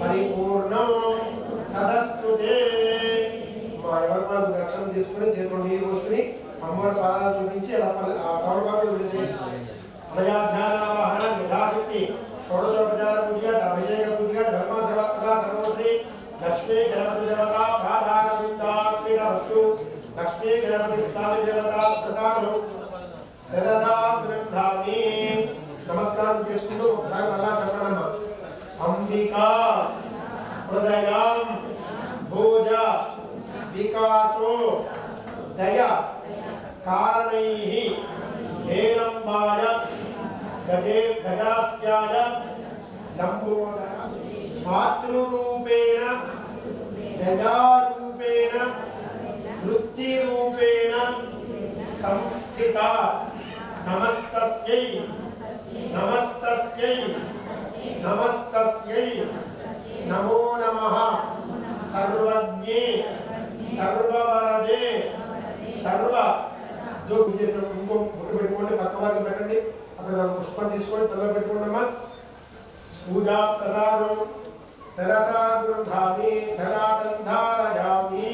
పరిపూర్ణం తదస్తుతే. మా ఎవరి వాళ్ళకు దక్షిణ తీసుకుని చేతులు నీరు పోసుకుని అమ్మవారి పాదాలు చూపించి అలా పౌర్ణాలు విడిచేయండి. మయా ధ్యానావాహన యథాశక్తి షోడశోపచార పూజ అభిషేక పూజ ధర్మాసర్వత్రా సర్వోత్రి లక్ష్మీ గణపతి దేవత ప్రాధాన్యత వస్తు లక్ష్మీ గణపతి స్వామి దేవత ప్రసాదం శిరసా గృహామి. నమస్కారం చేసుకుంటూ ఒకసారి అలా చెప్పడమ్మా. అంబికా హృదయం భోజ వికాసో దయ కారణైః హేరంబాయ గజాస్యాయ లంబోదర మాతృరూపేణ దయారూపేణ వృత్తిరూపేణ సంస్థిత నమస్తస్యై నమస్తస్యై నమస్తస్యై నమో నమః. సర్వజ్ఞే సర్వవరదే సర్వ చేసిన కుంకుమ ముట్టు పెట్టుకోండి, పక్క వారికి పెట్టండి. అక్కడ పుష్పం తీసుకొని తల పెట్టుకోండి అమ్మా. పూజా ప్రసాదం శిరసా గృహామి ధనాటం ధారయామి.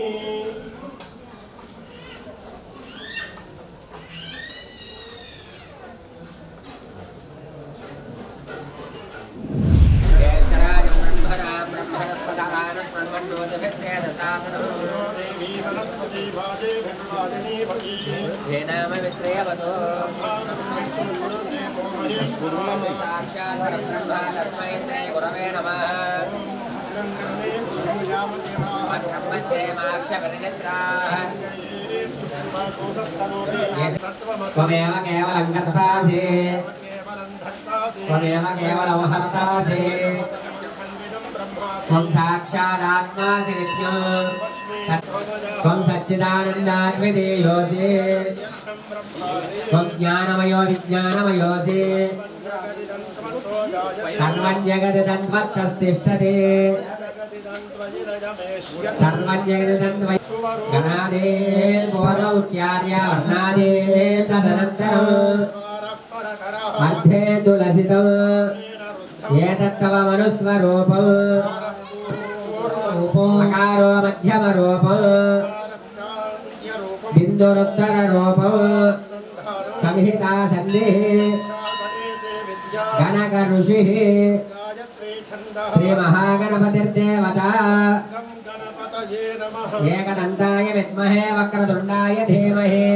त्वमेव केवलं गतासि त्वमेव केवलं हर्तासि त्वं साक्षादात्मासि नित्यं त्वं सच्चिदानन्दाद्वितीयोऽसि त्वं ज्ञानमयो विज्ञानमयोऽसि सर्वं जगत् तन्त्वत्तस्तिष्ठति सर्वं जगत् तन्त्वयि गणादेव पूर्वमुच्चार्य वर्णादेव तदनन्तरं मध्ये तुलसितम् एतत्तव मनुस्वरूपम् अकारो मध्यमरूपम् बिन्दुरुत्तररूपम् संहिता सन्धिः गणक ऋषिः श्रीमहागणपतिर्देवता एकदन्ताय विद्महे वक्रतुण्डाय धीमहि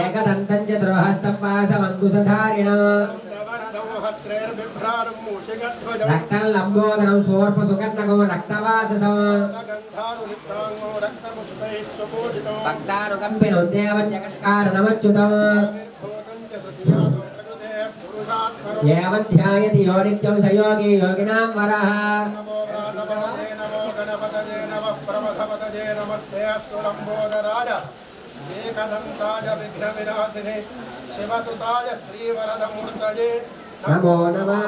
एकदन्तं चतुर्हस्तं पाशमङ्कुशधारिणं रक्तं लम्बोदरं सोर्पसुकर्णकं रक्तवाससं भक्तानुकम्पिनं देवं जगत्कारणमच्युतम् एवं ध्यायति यो नित्यं स योगी योगिनां वरः नमस्ते अस्तु लंबोदराय एकदन्ताय विघ्नविनाशिने शिवसुताय श्रीवरदमूर्तये नमो नमः।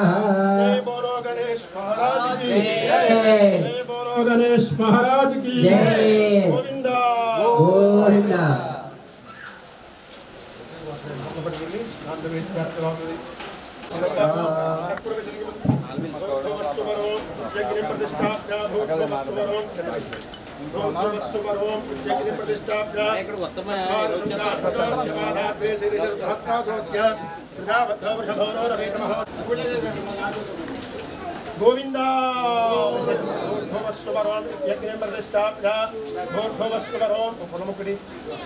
जय बोलो गणेश महाराज की जय, बोलो गणेश महाराज की जय। गोविंदा गोविंदा। गोविंदा भोर्भवस्वरों यज्ञ प्रतिष्ठाप्य भोर्भवस्वरों उपमुखरी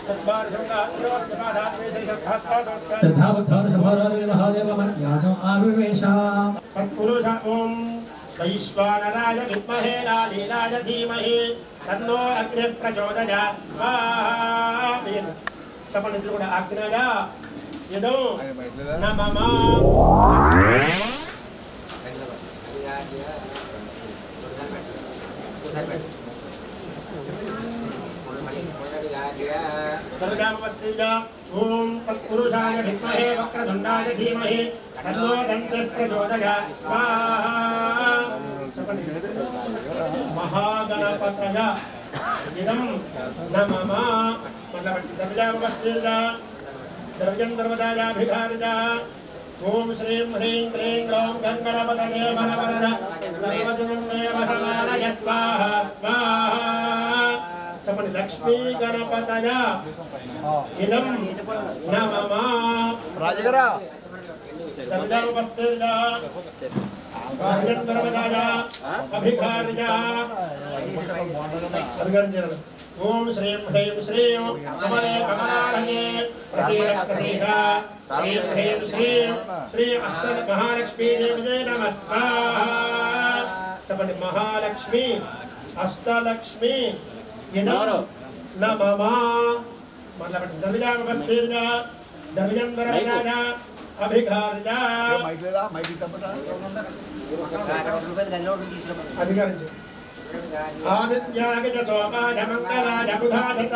सत्मार्गंगा नमस्कार से हस्तासोत्कार श्रद्धावत्थान समाराधने महादेव मन्यानो आविवेशा तत्पुरुषा ओम वैश्वानराय विद्महे लालीलाय धीमहि तन्नो अग्निः प्रचोदयात् स्वाहा सपनिद्र కూడా అగ్నయ ఇదం నమః దుర్గామస్తేజ ఓం తత్పురుషాయ విద్మహే వక్రతుండాయ ధీమహి తన్నో దంతః ప్రచోదయాత్ స్వాహా మహాగణపతయ ఇదం నమః దుర్గామస్తేజ ద్రవ్యం ద్రవదాయాభిధారిత ఓం శ్రీం హ్రీం క్లీం గ్రౌం గంగణపతయే మనవరద సర్వజనమేవ సమానయ స్వాహా స్వాహా చెప్పండి లక్ష్మీ గణపతయ ఇదం నమః రాజగరా దర్జావస్తేజ ద్రవ్యం ద్రవదాయ అభిధారిత అభిధారిత ఓం శ్రీం హ్రీం శ్రీం కమలే కమలాలయే ప్రసీద ప్రసీద శ్రీం హ్రీం శ్రీం శ్రీ అష్ట మహాలక్ష్మీ దేవతే నమః స్వాహా చెప్పండి మహాలక్ష్మి అష్టలక్ష్మి ఇదం నమః మళ్ళీ దర్జావస్తేజ ద్రవ్యం ద్రవదాయ అభిధారిత అధికారించి ఆదిత్యాగజ సోమాయ మంగళాయ బుధాధిత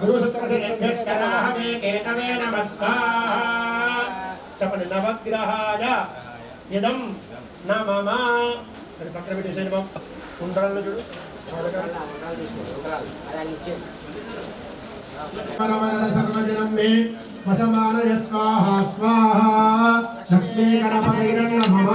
గురుశుక్రశనేభ్యస్తరాహమే కేతవే నమః స్వాహా చెప్పండి నవగ్రహాయ ఇదం నమః అది పక్కన పెట్టేసేయండి బాబు ఉండ్రాళ్ళు చూడు సర్వజనం మే వసమానయ స్వాహా స్వాహా లక్ష్మీ గణపతయే నమః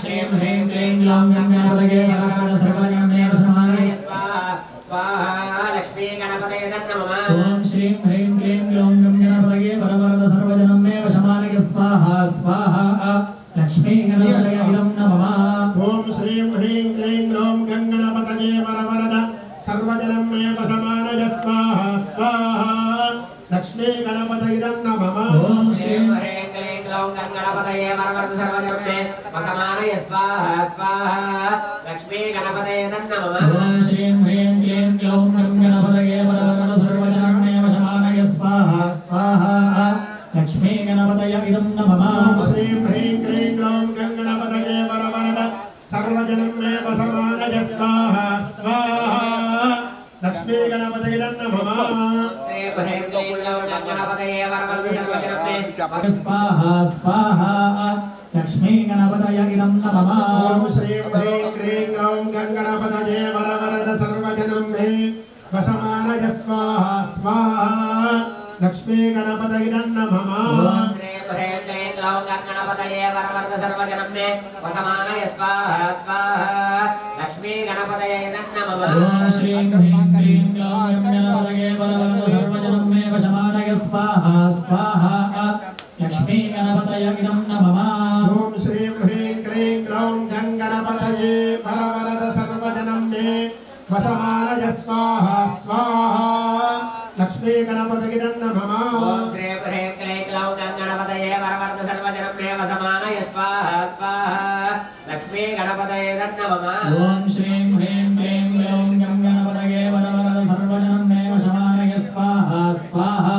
శ్రీం హ్రీం క్లీం గ్లౌం గంగణపతయే వరవరద సర్వజనమే వసమానయ స్వాహా లక్ష్మీ గణపతయే నమః ఓం శ్రీం హ్రీం క్లీం గ్లౌం గంగణపతయే వరవరద సర్వజనమే వసమానయ స్వాహా స్వాహా లక్ష్మీ గణపతయే ఇదం నమః ఓం శ్రీం హ్రీం క్లీం గ్లౌం గంగణపతయే వరవరద సర్వజనం మే వసమానయ స్వాహా స్వాహా లక్ష్మీ గణపతయే నమః ఓం శ్రీం హ్రీం క్లీం గ్లౌం గంగణపతయే వరవరద సర్వజనమే వసమానయ స్వాహా స్వాహా లక్ష్మీ గణపతయే నమః ఓం శ్రీం హ్రీం క్లీం గ్లౌం గంగణపతయే వరవరద సర్వజనమే వసమానయ స్వాహా స్వాహా లక్ష్మీ గణపతయే ఇదం నమః శ్రీం హ్రీం క్లీం గ్లౌం గంగణపతయే వరవరద సర్వజనం మే వసమానయ స్వాహా స్వాహా లక్ష్మీ గణపతయే నమః శ్రీం హ్రీం క్లీం గ్లౌం గంగణపతయే వరవరద సర్వజనమే స్వాహా స్వాహా లక్ష్మీ గణపతయే ఇదం నమః ఓం శ్రీం హ్రీం క్లీం గ్లౌం గంగణపతయే వరవరద సర్వజనం మే వసమానయ స్వాహా స్వాహా లక్ష్మీ గణపతయే నమః ఓం శ్రీం హ్రీం క్లీం గ్లౌం గంగణపతయే వరవరద సర్వజనమే వసమానయ స్వాహా స్వాహా లక్ష్మీ గణపతయే నమః ఓం శ్రీం హ్రీం క్లీం గ్లౌం గంగణపతయే వరవరద సర్వజనమే వసమానయ స్వాహా స్వాహా లక్ష్మీ గణపతయే ఇదం నమః ఓం శ్రీం హ్రీం క్లీం గ్లౌం గంగణపతయే వరవరద సర్వజనం మే వసమానయ స్వాహా స్వాహా లక్ష్మీ గణపతయే నమః ఓం శ్రీం హ్రీం క్లీం గ్లౌం గంగణపతయే వరవరద సర్వజనమే వసమానయ స్వాహా స్వాహా లక్ష్మీ గణపతయే నమః ఓం శ్రీం హ్రీం క్లీం గ్లౌం గంగణపతయే వరవరద సర్వజనమే వసమానయ స్వాహా స్వాహా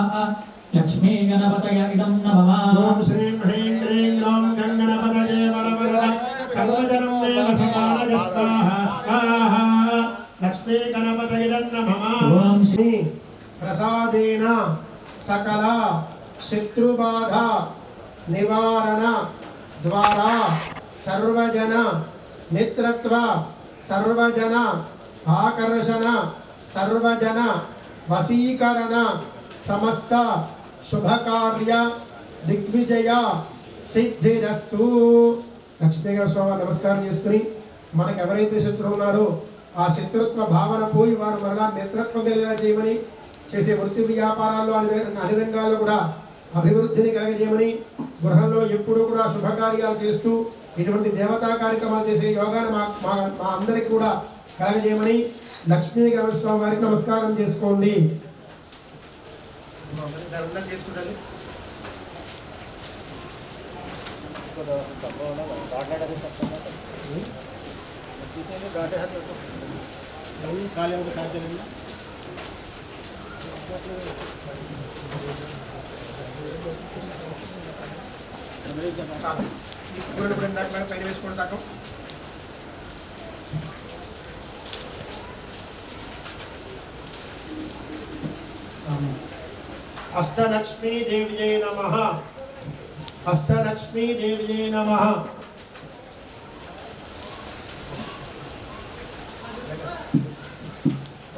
లక్ష్మీ గణపతయే ఇదం నమః ఓం శ్రీం హ్రీం క్లీం గ్లౌం గంగణపతయే వరవరద సర్వజనం మే వసమానయ స్వాహా స్వాహా లక్ష్మీ గణపతయే నమః ఓం శ్రీ ప్రసాదేన సకల శత్రుబాధ నివారణ ద్వారా సర్వజన మిత్రత్వ సర్వజన ఆకర్షణ సర్వజన వశీకరణ సమస్త శుభకార్య దిగ్విజయ సిద్ధిరస్తు. లక్ష్మీ గారు స్వామి నమస్కారం చేసుకుని మనకు ఎవరైతే శత్రువు ఉన్నారో ఆ శత్రుత్వ భావన పోయి వారు మరలా మిత్రత్వం కలిగేలా చేయమని, చేసే వృత్తి వ్యాపారాల్లో అన్ని రంగాల్లో కూడా అభివృద్ధిని కలగజేయమని, గృహంలో ఎప్పుడూ కూడా శుభకార్యాలు చేస్తూ ఇటువంటి దేవతా కార్యక్రమాలు చేసే యోగాన్ని మా అందరికి కూడా కలగజేయమని లక్ష్మీ గణస్వామి వారికి నమస్కారం చేసుకోండి. ఇప్పుడు ఇందాక పైన వేసుకోండి సగం. అష్టలక్ష్మీ దేవ్యై నమః. అష్టలక్ష్మీ దేవ్యై నమః.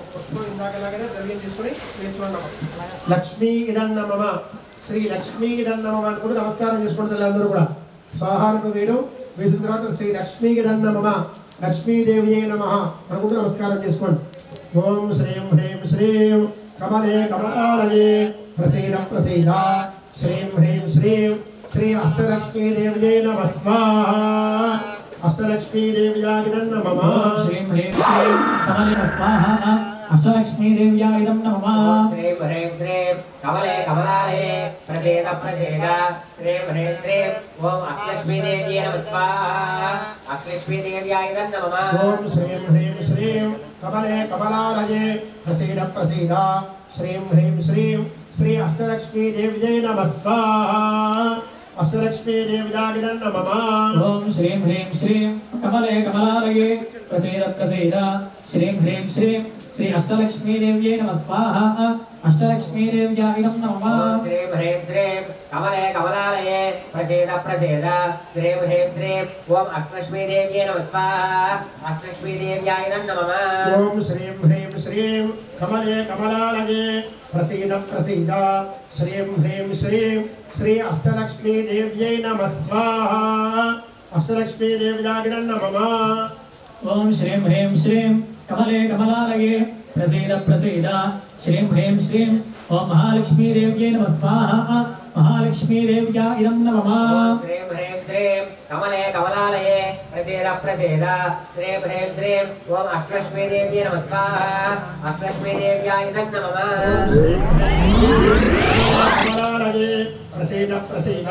పుష్పం ఇందాకలాగానే ద్రవ్యం తీసుకుని వేస్తున్నాం. లక్ష్మీ ఇదన్న మమ, శ్రీ లక్ష్మీ ఇదన్న మమ అని కూడా నమస్కారం చేసుకుంటారు అందరూ కూడా. స్వాహానికి వేయడం వేసిన తర్వాత శ్రీ లక్ష్మీ ఇదన్న మమ లక్ష్మీదేవి నమః అనుకుంటూ నమస్కారం చేసుకోండి. ఓం శ్రీం హ్రీం శ్రీం కమలే కమలాలయే ప్రసీద ప్రసీద శ్రీం హ్రీం శ్రీం శ్రీ అష్టలక్ష్మీదేవి నమః స్వాహా. అష్టలక్ష్మీదేవ్యాయ నమః. శ్రీం హ్రీం శ్రీం కమలే స్వాహా. అష్టలక్ష్మీదేవ్యాయ నమః. శ్రీం హ్రీం శ్రీం కమలే కమలాలయే ప్రసీద ప్రసీద శ్రీం హ్రీం శ్రీం ఓం అష్టలక్ష్మీదేవ్యై నమః స్వాహా. అష్టలక్ష్మీదేవ్యాయ నమః. ఓం శ్రీం హ్రీం శ్రీం కమలే కమలాలయే ప్రసీద ప్రసీద శ్రీం హ్రీం శ్రీం శ్రీ అష్టలక్ష్మీదేవ్యై నమః స్వాహా. అష్టలక్ష్మీదేవ్యాయ నమః. ఓం శ్రీం హ్రీం శ్రీం కమలే కమలాలయే ప్రసీద ప్రసీద శ్రీం హ్రీం శ్రీం శ్రీ అష్టలక్ష్మీదేవ్యై నమః స్వాహా. అష్టలక్ష్మీదేవ్యాయ నమః. శ్రీం హ్రీం శ్రీం కమలే కమలాలయే ప్రసీద ప్రసీద శ్రీం హ్రీం శ్రీం ఓం అష్టలక్ష్మీదేవ్యై నమః స్వాహా. అష్టలక్ష్మీదేవ్యాయ నమః. ఓం శ్రీం హ్రీం శ్రీం కమలే కమలాలయే ప్రసీద ప్రసీద శ్రీం హ్రీం శ్రీం శ్రీ అష్టలక్ష్మీదేవ్యై నమః స్వాహా. అష్టలక్ష్మీదేవ్యాయ నమః. ఓం శ్రీం హ్రీం శ్రీం కమలే కమలాలయే ప్రసీద ప్రసీద శ్రీం హ్రీం శ్రీం ఓం మహాలక్ష్మీదేవ్యై నమః స్వాహా. మహాలక్ష్మీదేవ్యాయ నమః. శ్రీం హ్రీం శ్రీం కమలే కమలాలయే ప్రసీద ప్రసీద శ్రీం హ్రీం శ్రీం ఓం అష్టలక్ష్మీదేవ్యై నమః స్వాహా. అష్టలక్ష్మీదేవ్యాయ నమః. కమలాలయే ప్రసీద ప్రసీద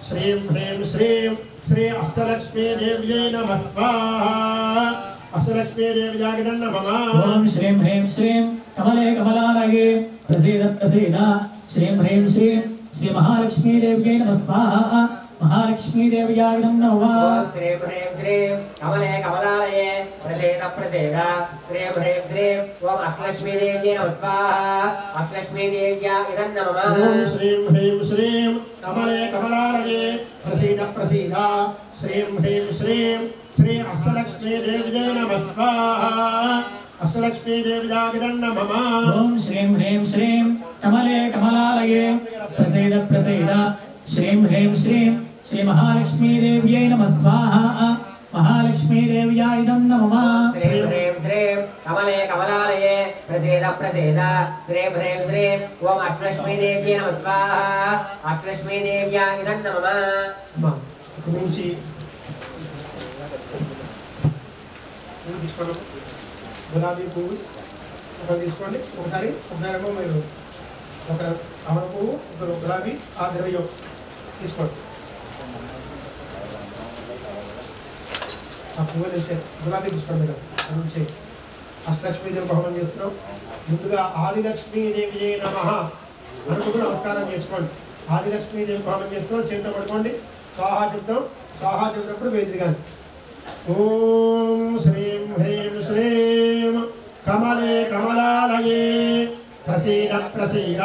శ్రీం హ్రీం శ్రీం శ్రీ అష్టలక్ష్మీదేవ్యై నమః స్వాహా. అష్టలక్ష్మీదేవ్యాయ నమః. ఓం శ్రీం హ్రీం శ్రీం కమలే కమలాలయే ప్రసీద ప్రసీద శ్రీం హ్రీం శ్రీం శ్రీ మహాలక్ష్మీదేవ్యై నమః స్వాహా. మహాలక్ష్మీదేవ్యాయ నమః. శ్రీం హ్రీం శ్రీం కమలే కమలాలయే ప్రసీద ప్రసీద శ్రీం హ్రీం శ్రీం ఓం అష్టలక్ష్మీదేవ్యై నమః స్వాహా. అష్టలక్ష్మీదేవ్యాయ నమః. ఓం శ్రీం హ్రీం శ్రీం కమలే కమలాలయే ప్రసీద ప్రసీద శ్రీం హ్రీం శ్రీం శ్రీ అష్టలక్ష్మీదేవ్యై నమః స్వాహా. అష్టలక్ష్మీదేవ్యాయ నమః. ఓం శ్రీం హ్రీం శ్రీం కమలే కమలాలయే ప్రసీద ప్రసీద శ్రీం హ్రీం శ్రీం శ్రీ మహాలక్ష్మీదేవ్యై నమః స్వాహా. మహాలక్ష్మీదేవ్యాయ నమః. శ్రీం హ్రీం శ్రీం కమలే కమలాలయే ప్రసీద ప్రసీద శ్రీం హ్రీం శ్రీం ఓం అష్టలక్ష్మీదేవ్యై నమః స్వాహా. అష్టలక్ష్మీదేవ్యాయ నమః. అమ్మా ఇక నుంచి పువ్వు తీసుకోండి. గులాబీ పువ్వు ఒకటి తీసుకోండి. ఒకసారి మీరు ఒక అమర పువ్వు ఒక గులాబీ ఆ ద్రవ్యం తీసుకోండి. ఆ పువ్వు నుంచి గులాబీ తీసుకోండి. మీరు అది నుంచి అష్టలక్ష్మీదేవి హోమం చేస్తున్నాం. ముందుగా ఆదిలక్ష్మీదేవి నమః అనుకుంటూ నమస్కారం చేసుకోండి. ఆదిలక్ష్మీదేవి హోమం చేస్తున్నాం. చేతితో పడుకోండి. స్వాహా చెప్తాం. స్వాహా చెప్పినప్పుడు వేదిగాని ఓం శ్రీం హ్రీం శ్రీం కమలే కమలాలయే ప్రసీద ప్రసీద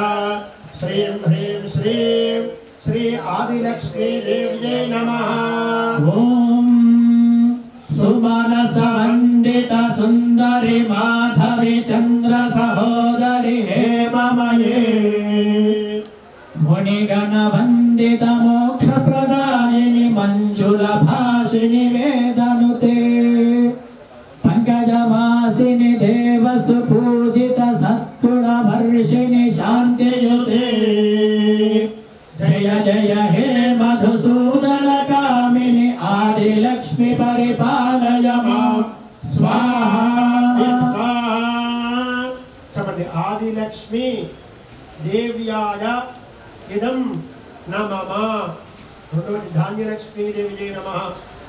శ్రీం హ్రీం శ్రీం శ్రీ ఆదిలక్ష్మీదేవ్యై నమః. ఓం సుమనస వందిత సుందరి మాధవి చంద్ర సహోదరి హేమమయే మునిగణ వందిత మోక్ష ప్రదాయిని మంజుల భాషిని వేదనుతే పంకజవాసిని దేవసు పూజిత సత్గుణ వర్షిణి శాంతియుతే జయ జయ హే మధుసూదన కామిని ఆదిలక్ష్మి పరిపాలయ మాం స్వాహా. చెప్పండి. ఆదిలక్ష్మి దేవ్యాయ ఇదం నమః. రెండోది ధాన్యలక్ష్మీదేవి నమః.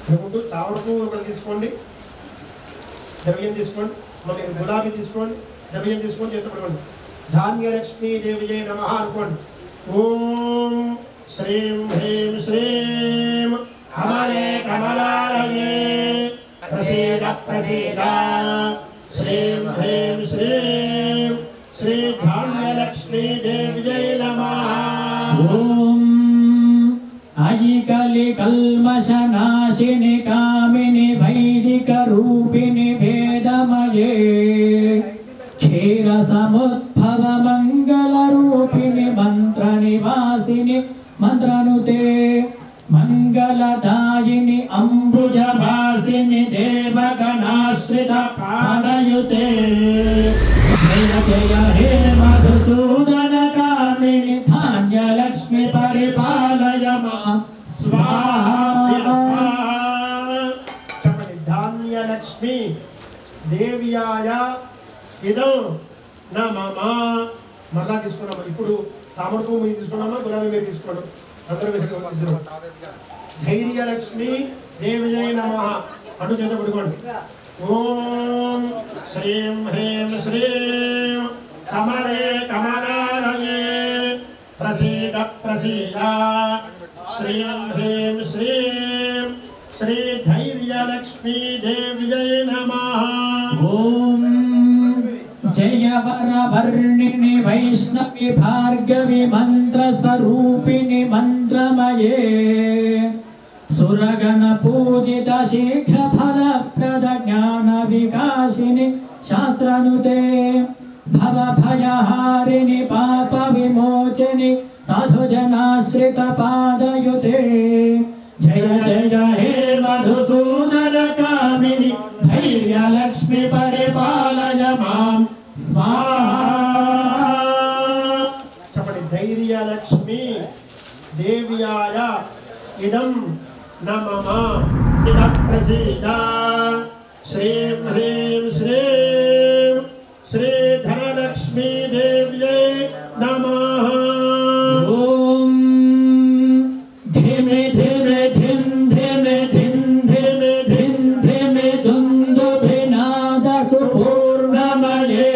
అనుకుంటూ తావడ పువ్వు ఒకటి తీసుకోండి. ద్రవ్యం తీసుకోండి. మళ్ళీ గులాబీ తీసుకోండి. ద్రవ్యం తీసుకోండి. చేతుకోండి. ధాన్యలక్ష్మీదేవి నమః అనుకోండి. ఓం శ్రీం హ్రీం శ్రీం प्रसीद श्रीं ह्रीं श्रीं श्री धान्यलक्ष्मी देव्यै नमः। ॐ अयि कलि कल्मषनाशिनि कामिनि वैदिकरूपिणि भेदमये क्षीरसमुद्भव मङ्गलरूपिणि मन्त्रनिवासिनि मन्त्रनुते मङ्गलदायिनि अम्बुजवासिनि देवगणाश्रित पादयुते जय जय हे मधुसूदन कामिनि धान्यलक्ष्मी परिपालय मां स्वाहा। धान्यलक्ष्मी देव्याय इदं नमः। మరలా తీసుకున్నాము. ఇప్పుడు తామర పువ్వు మీద తీసుకున్నామా గులాబీ మీద తీసుకున్నాం అందరూ వేసుకున్నాం. ధైర్యలక్ష్మి దేవ్యై నమః అటు చేత పడుకోండి. ఓం శ్రీం హ్రీం శ్రీం కమలే కమలాలయే ప్రసీద ప్రసీద శ్రీం హ్రీం శ్రీం శ్రీ ధైర్యలక్ష్మి దేవ్యై నమః। ఓం जय वरवर्णिनि वैष्णवी भार्गवी मन्त्रस्वरूपिणि मन्त्रमये सुरगण पूजित शीघ्रफलप्रद ज्ञानविकासिनि शास्त्रनुते भवभयहारिणि पापविमोचिनि साधुजनाश्रित पादयुते जय जय हे मधुसूदन कामिनि धैर्यलक्ष्मी परिपालय मां स्वाहा। చెప్పండి. ధైర్యలక్ష్మి దేవ్యాయ ఇదం నమః ఇద ప్రసీద శ్రీం హ్రీం శ్రీం శ్రీ ధనలక్ష్మి దేవ్యై నమః। ఓం ధిమి ధిమి ధిం ధిమి ధిం ధిమి ధిం ధిమి దుందుభినాద సుపూర్ణమయే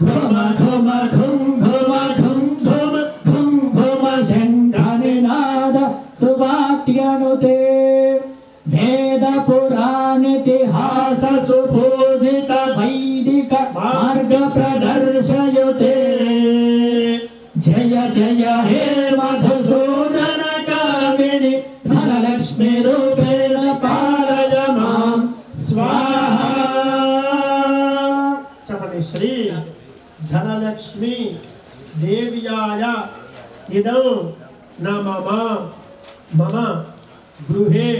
ఘుమ ఘుమ ఘుం ఘుమ ఘుం ఘుమ ఘుం ఘుమ శంఖనినాద సువాద్యనుతే వేద పురాణితిహాస సుపూజిత వైదిక మార్గ ప్రదర్శయుతే जय जय हे मधुसूदन कामिनि धनलक्ष्मी रूपेण पालय मां स्वाहा। చెప్పండి. శ్రీ ధనలక్ష్మి దేవ్యాయ ఇదం నమః మమ గృహే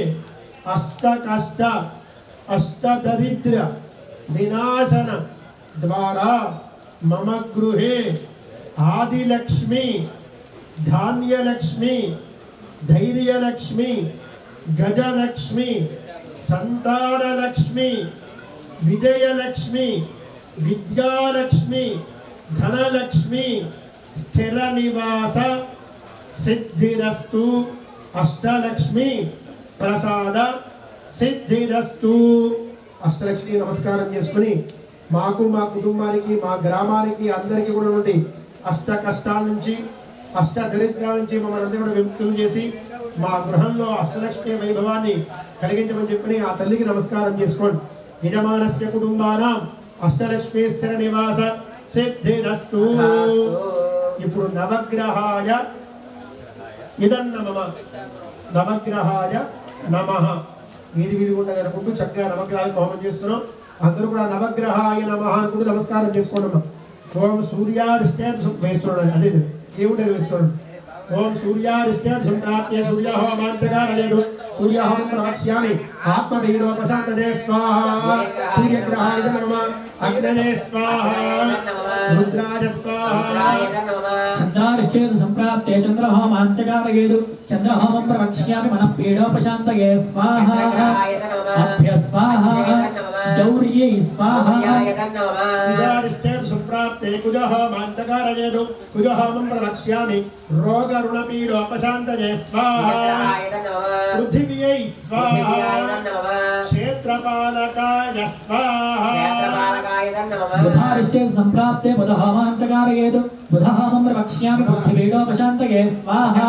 అష్టకష్ట అష్టదరిద్ర వినాశన ద్వారా మమ గృహే ఆదిలక్ష్మి ధాన్యలక్ష్మి ధైర్యలక్ష్మి గజలక్ష్మి సంతానలక్ష్మి విజయలక్ష్మి విద్యాలక్ష్మి ధనలక్ష్మి స్థిర నివాస సిద్ధిరస్తు అష్టలక్ష్మి ప్రసాద సిద్ధిరస్తు. అష్టలక్ష్మి నమస్కారం చేసుకుని మాకు మా కుటుంబానికి మా గ్రామానికి అందరికీ కూడా నుండి అష్ట కష్టాల నుంచి అష్ట దరిద్రాల నుంచి మమ్మల్ని అందరూ కూడా విముక్తులు చేసి మా గృహంలో అష్టలక్ష్మి వైభవాన్ని కలిగించమని చెప్పి ఆ తల్లికి నమస్కారం చేసుకోండి. యజమానస్య కుటుంబానాం అష్టలక్ష్మి స్థిర నివాస సిద్ధిరస్తు. ఇప్పుడు నవగ్రహాయ ఇదం నమః నవగ్రహాయ నమః వీధి వీధి కూడా జరుపుకుంటూ చక్కగా నవగ్రహాలకు హోమం చేస్తున్నాం. అందరూ కూడా నవగ్రహాయ నమః అనుకుంటూ నమస్కారం చేసుకోండి. ఓం సూర్యారిష్టేత్ వేస్తున్నాడు అదే ఏముంటది వేస్తున్నాడు. ఓం సూర్యారిష్టేత్ సంప్రాప్య సూర్యహోమాంతకారయేడు సూర్యహోమం ప్రవక్ష్యామి ఆత్మవీరోపశాంతదే స్వాహా. సూర్యగ్రహాయ నమః అగ్నయే స్వాహా రుద్రాయ స్వాహా. చంద్రారిష్టేత్ సంప్రాప్తే చంద్రహోమాంచకారయేడు చంద్రహోమం ప్రవక్ష్యామి మనః పీడోపశాంతయే స్వాహా. అభ్య స్వాహా గౌర్యై స్వాహా. కుజారిష్టేత్ సంప్రాప్తే కుజహోమాంతకారయేడు కుజహోమం ప్రవక్ష్యామి రోగరుణపీడోపశాంతయే స్వాహా. పృథివ్యై స్వాహా. క్షేత్రపాలకాయ స్వాహా. బుధారిష్టేత్ సంప్రాప్తే బుధహోమాంచకారయేదు బుధహోమం ప్రవక్ష్యామి పృథివీడోపశాంతయే స్వాహా.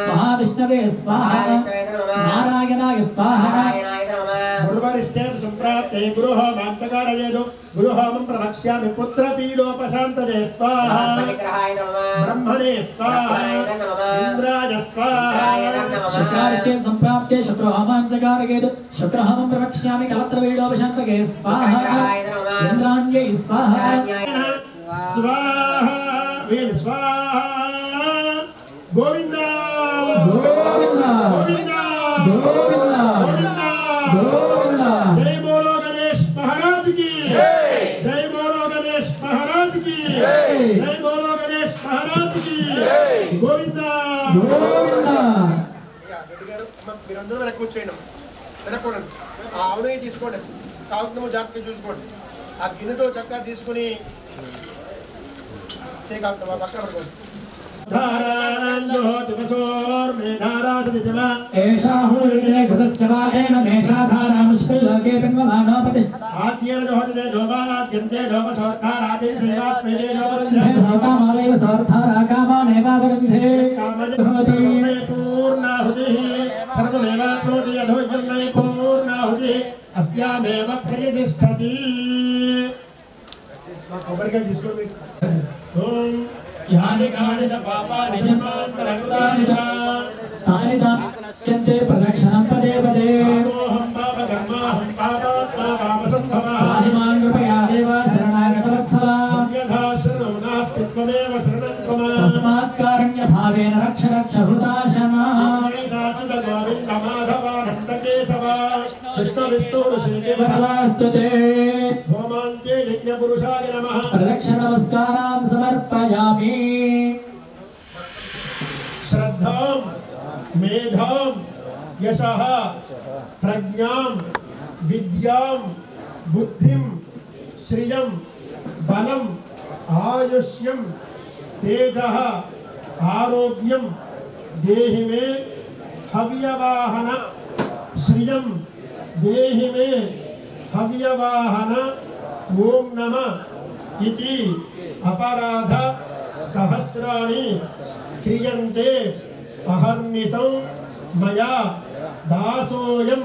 మహావిష్ణవే స్వాహా. నారాయణాయ స్వాహా. శుక్రవారిష్టేన సంప్రాప్తే గురుహోమాంతకారయేదు గురుహోమం ప్రవక్ష్యామి పుత్రపీడోపశాంతజే స్వాహా బ్రహ్మనిగ్రహాయ నమః బ్రహ్మణే స్వాహా ఇంద్రాయ స్వాహా శుక్రారిష్టే సంప్రాప్తే శుక్రహోమాంచకారయేదు శుక్రహోమం ప్రవక్ష్యామి కలత్రవీడోపశాంతగే స్వాహా ఇంద్రాణ్యై స్వాహా స్వాహా వీర్ స్వాహా గోవింద గోవింద గోవింద గోవింద గోవింద జై బోలో గణేష్ మహారాజ్ కి జై బోలో గణేష్ మహారాజ్ కి జై బోలో గణేష్ మహారాజ్ కి గోవింద గోవింద మీరందరూ వెనక్కి కూర్చోండి వెనక్కోండి ఆ ఆవుని తీసుకోండి కావాల్సిన జాగ్రత్తగా చూసుకోండి ఆ గిన్నెతో చక్కగా తీసుకుని చేయగలుగుతాం పక్కన పడుకోండి ఏషా హుర్గే ఘృతస్య వా ఏన మేషాధారాముష్కల్లోకే బింబమానోపతిష్ఠత ఆత్యేన జోహతే జోబానాత్యంతే జోపసోర్ధారాతే సేవాస్మే కామావైవ సోర్థారాకామానేవావరుంధే కామజోహతే పూర్ణాహుతిః సర్వమేవాప్నోతి యథోజన్మై పూర్ణాహుతిః అస్యామేవ ప్రతిష్ఠతి మా కొబ్బరికాయ తీసుకోండి ఓం యాని కాని చ పాపాని జన్మాన్ సర్వదాని చ తాని దాస్యంతే ప్రదక్షిణం పదే పదే పాపోహం పాపకర్మాహం పాపాత్మా పాపసంభవః ఆదిమాన్ కృపయా దేవ శరణాగతవత్సలా యథా శరణం నాస్తి త్వమేవ శరణం త్వమా తస్మాత్ కారుణ్య భావేన రక్ష రక్ష హుతాశనా గణేశాచ్యుత గోవింద మాధవానంద కేశవ కృష్ణ విష్ణు శ్రీదేవ వరదాస్తుతే హోమాంతే యజ్ఞపురుషాయ నమః ప్రదక్షిణ నమస్కారాన్ సమర్పయామి శ్రద్ధాం మేధాం యశః ప్రజ్ఞాం విద్యాం బుద్ధిం శ్రియం బలం ఆయుష్యం తేజః ఆరోగ్యం దేహి మే హవ్యవాహన శ్రియం దేహి మే హవ్యవాహన ఓం నమః ఇతి అపరాధ సహస్రాణి క్రియంతే అహర్నిశం మయా దాసోయం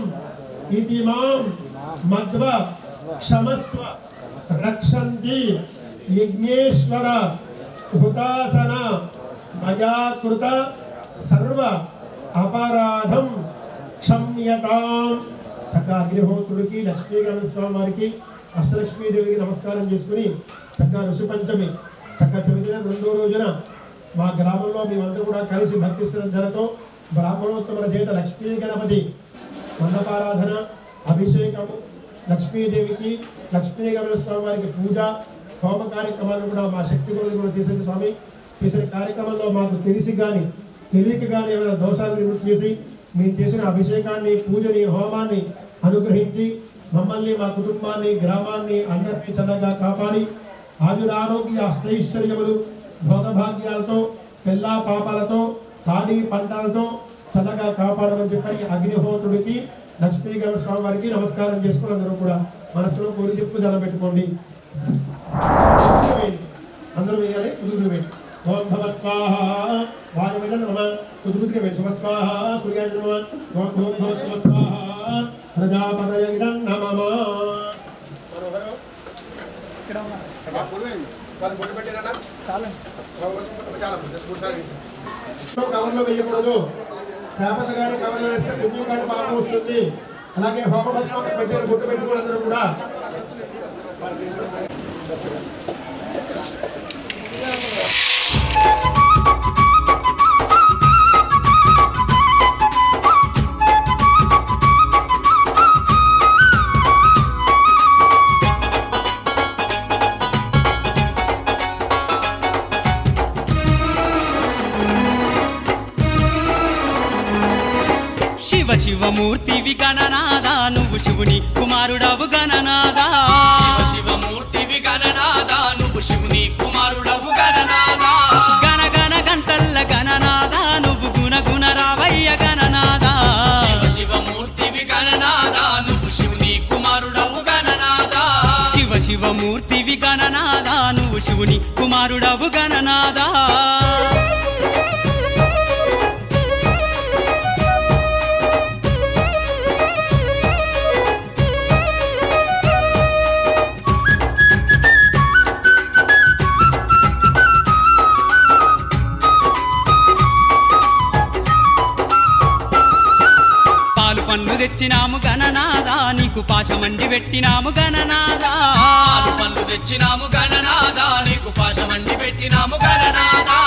ఇతి మాం మధ్వ క్షమస్వ రక్షంతి యజ్ఞేశ్వర హుతాసన మయా కృత సర్వ అపరాధం క్షమ్యతాం. చక్కగా అగ్నిహోత్రుడికి లక్ష్మీగణ స్వామి వారికి అష్టలక్ష్మీదేవికి నమస్కారం చేసుకుని చక్కగా ఋషి పంచమి చక్కగా చదివిన రెండో రోజున మా గ్రామంలో మేమందరూ కూడా కలిసి భక్తి శ్రద్ధలతో బ్రాహ్మణోత్తముల చేత లక్ష్మీ గణపతి మండపారాధన అభిషేకము లక్ష్మీదేవికి లక్ష్మీ గణపతి స్వామి వారికి పూజ హోమ కార్యక్రమాలను కూడా మా శక్తి కొలది కూడా చేసేది స్వామి. చేసిన కార్యక్రమంలో మాకు తెలిసి కానీ తెలియక కానీ ఏమైనా దోషాలు నివృత్తి చేసి మేము చేసిన అభిషేకాన్ని పూజని హోమాన్ని అనుగ్రహించి మమ్మల్ని మా కుటుంబాన్ని గ్రామాన్ని అందరినీ చల్లగా కాపాడి ఆయురారోగ్య అష్టైశ్వర్యములు భోగభాగ్యాలతో పెళ్ళా పాపాలతో తాడి పంటలతో చల్లగా కాపాడమని చెప్పని అగ్నిహోత్రుడికి లక్ష్మీగణ స్వామి వారికి నమస్కారం చేసుకుని అందరూ కూడా మనసులో కోరి చెప్పు దండం పెట్టుకోండి. అందరూ వేయాలి కుదురు వేయండి. ఓం భవ స్వాహ వాయువేద నమ కుదురుగా వేయండి. శుభ స్వాహ సూర్యాయ నమ ఓం భవ భవ శుభ స్వాహ ప్రజాపతయ ఇదం నమః. కవర్లో వేయకూడదు. పేపర్లు కానీ కవర్లో వేస్తే పుణ్యం కానీ పాపం వస్తుంది. అలాగే హోమభస్మం పెట్టారు గుట్టు పెట్టుకుని అందరూ కూడా శివ శివమూర్తివి గణనాదా నువ్వు శివుని కుమారుడవు గణనాదా శివ శివమూర్తివి గణనాదా నువ్వు శివుని కుమారుడవు గణనాదా గణ గణ గంటల్ల గణనాదా నువ్వు గుణ గుణ రావయ్య గణనాదా శివ శివమూర్తివి గణనాదా నువ్వు శివుని కుమారుడవు గణనాదా శివ శివమూర్తివి గణనాదా నువ్వు శివుని కుమారుడవు గణనాదా తెచ్చినాము గణనాదా నీకు పాశమండి పెట్టినాము గణనాదా పాలు పండ్లు తెచ్చినాము గణనాదా నీకు పాశమండి పెట్టినాము గణనాదా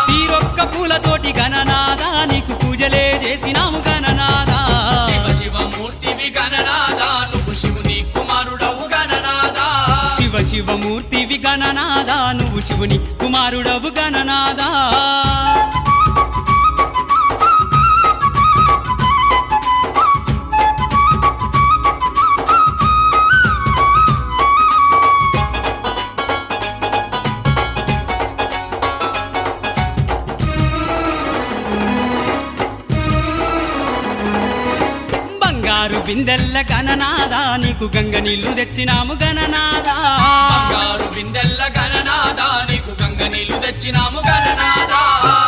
తీరొక్క పూలతోటి గణనాదా నీకు పూజలే చేసినాము గణనాదా శివ శివ మూర్తివి గణనాదా నువ్వు శివుని కుమారుడవు గణనాదా శివ శివ మూర్తివి గణనాదా నువ్వు శివుని కుమారుడవు గణనాదా బంగారు బిందెల్ల గణనాదా నీకు గంగ నీళ్లు తెచ్చినాము గణనాదా బంగారు బిందెల్ల గణనాదా నీకు గంగ నీళ్లు తెచ్చినాము గణనాదా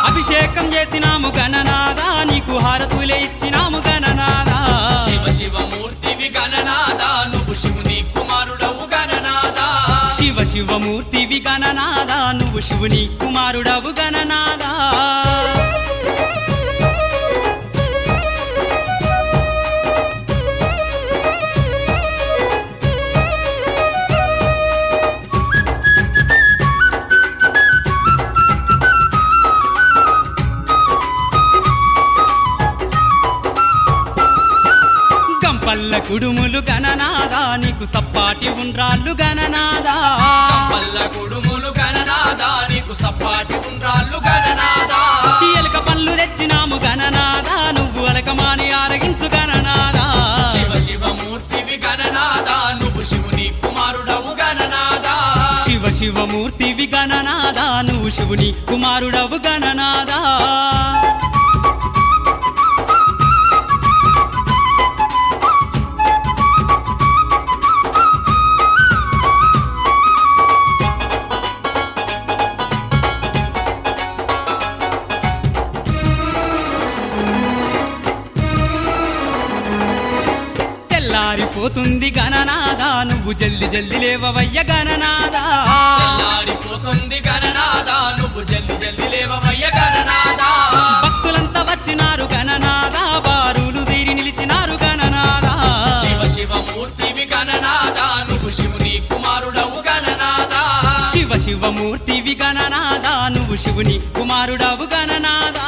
అభిషేకం చేసినాము గణనాదా నీకు హారతులే ఇచ్చినాము గణనాదా శివ శివ మూర్తివి గణనాదా నువ్వు శివుని కుమారుడవు గణనాదా శివ శివ మూర్తివి గణనాదా నువ్వు శివుని కుమారుడవు గణనాదా గంపల్ల కుడుములు గణనాదా నీకు సప్పాటి ఉండ్రాళ్ళు గణనాదా కంపల్ల కుడుములు గణనాదా నీకు సప్పాటి ఉండ్రాళ్ళు గణనాదా ఎలుక పళ్ళు తెచ్చినాము గణనాదా నువ్వు అలకమాని ఆరగించు గణనాదా శివ శివ మూర్తివి గణనాదా నువ్వు శివుని కుమారుడవు గణనాదా శివ శివ మూర్తివి గణనాదా నువ్వు శివుని కుమారుడవు గణనాదా తెల్లారిపోతుంది గణనాదా నువ్వు జల్ది జల్ది లేవవయ్య గణనాదా తెల్లారిపోతుంది గణనాదా నువ్వు జల్ది జల్ది లేవవయ్య గణనాదా భక్తులంతా వచ్చినారు గణనాదా బారులు తీరి నిలిచినారు గణనాదా శివ శివ మూర్తివి గణనాదా నువ్వు శివుని కుమారుడవు గణనాదా శివ శివ మూర్తివి గణనాదా నువ్వు శివుని కుమారుడవు గణనాదా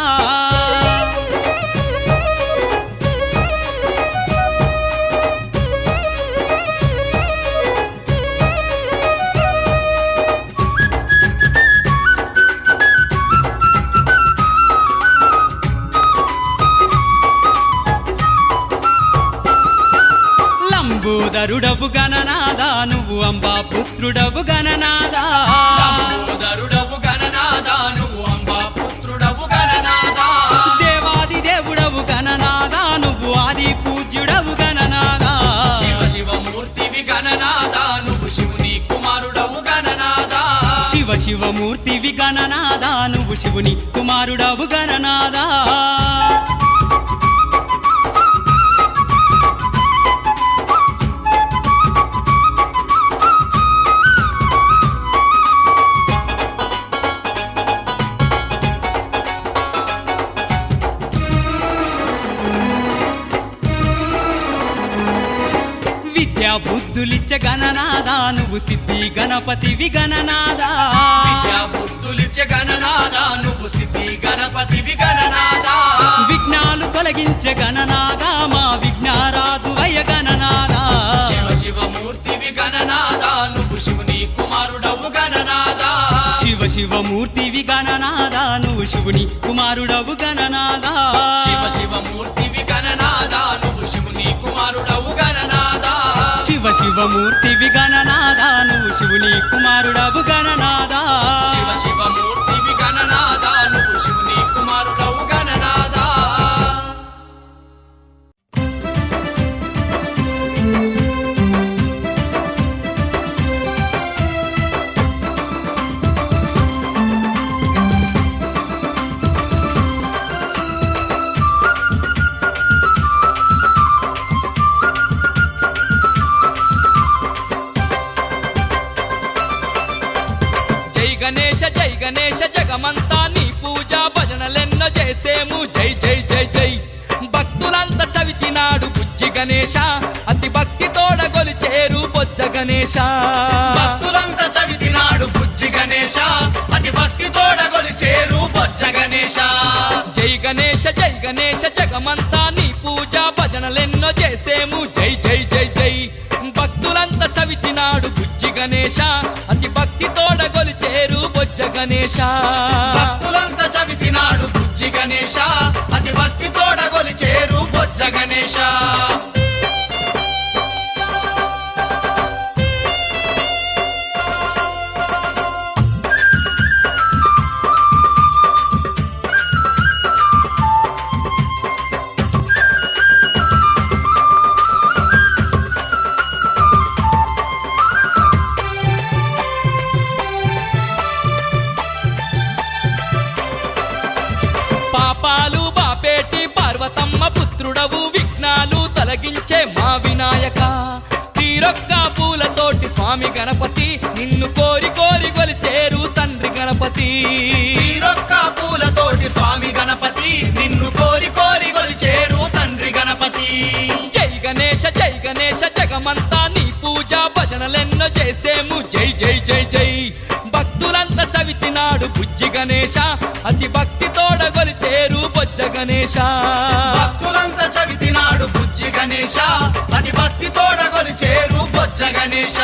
లంబోదరుడవు గణనాదా నువ్వు అంబా పుత్రుడవు గణనాదా లంబోదరుడవు గణనాదా నువ్వు అంబా పుత్రుడవు గణనాదా దేవాది దేవుడవు గణనాదా నువ్వు ఆది పూజ్యుడవు గణనాదా శివ శివ మూర్తివి గణనాదా నువ్వు శివుని కుమారుడవు గణనాదా శివ శివ మూర్తివి గణనాదా నువ్వు శివుని కుమారుడవు గణనాదా విద్యా బుద్ధులిచ్చ గణనాదా నువ్వు సిద్ధి గణపతివి గణనాదా విద్యా బుద్ధులిచ్చే గణనాదా నువ్వు సిద్ధి గణపతివి గణనాదా విఘ్నాలు తొలగించే గణనాదా మా విఘ్నారాజు వయ గణనాదా శివ శివ మూర్తివి గణనాదా నువ్వు శివుని కుమారుడవు గణనాదా శివ శివ మూర్తివి గణనాదా నువ్వు శివుని కుమారుడవు గణనాదా శివ శివ మూర్తివి గణనాదా నువ్వు శివుని కుమారుడవు గణనాదా శివ శివ మూర్తివి గణనాదా నువ్వు శివుని కుమారుడవు గణనాదా శివ శివ మూర్తివి గణనాదా నువ్వు శివుని కుమారుడవు గణనాదా జై గణేశ జగమంతా నీ పూజ భజనలెన్నో చేసేము జై జై జై జై భక్తులంతా చవితినాడు బుజ్జి గణేశ అతి భక్తి తోడ గొలిచేరు బొజ్జ గణేశ భక్తులంతా చవితినాడు బుజ్జి గణేశ అతి భక్తి తోడగొలిచేరు బొజ్జ గణేశ జై గణేశ జై గణేశ జగమంతా నీ పూజ భజనలెన్నో చేసేము జై జై జై జై భక్తులంతా చవితినాడు బుజ్జి గణేశ అతి భక్తి తోడ గొలిచేరు బొజ్జ గణేశ భక్తులంతా చవితినాడు బుజ్జి గణేశ అతి భక్తి తోడగొలిచేరు బొజ్జ గణేశ పాపాలు బాపేటి పార్వతమ్మ పుత్రుడవు విఘ్నాలు తొలగించే మా వినాయక తీరొక్క పూలతోటి స్వామి గణపతి నిన్ను కోరి కోరి గొలిచేరు తండ్రి గణపతి తీరొక్క పూలతోటి స్వామి గణపతి నిన్ను కోరి కోరి గొలిచేరు తండ్రి గణపతి జై గణేశ జగమంతా నీ పూజ భజనలెన్నో చేసేము జై జై జై జై భక్తులంతా చవితినాడు బుజ్జి గణేశ అతి భక్తి తోడ గొలిచేరు బొజ్జ గణేశ భక్తులంతా చవితినాడు బుజ్జి గణేశ అతి భక్తి తోడగొలిచేరు బొజ్జ గణేశ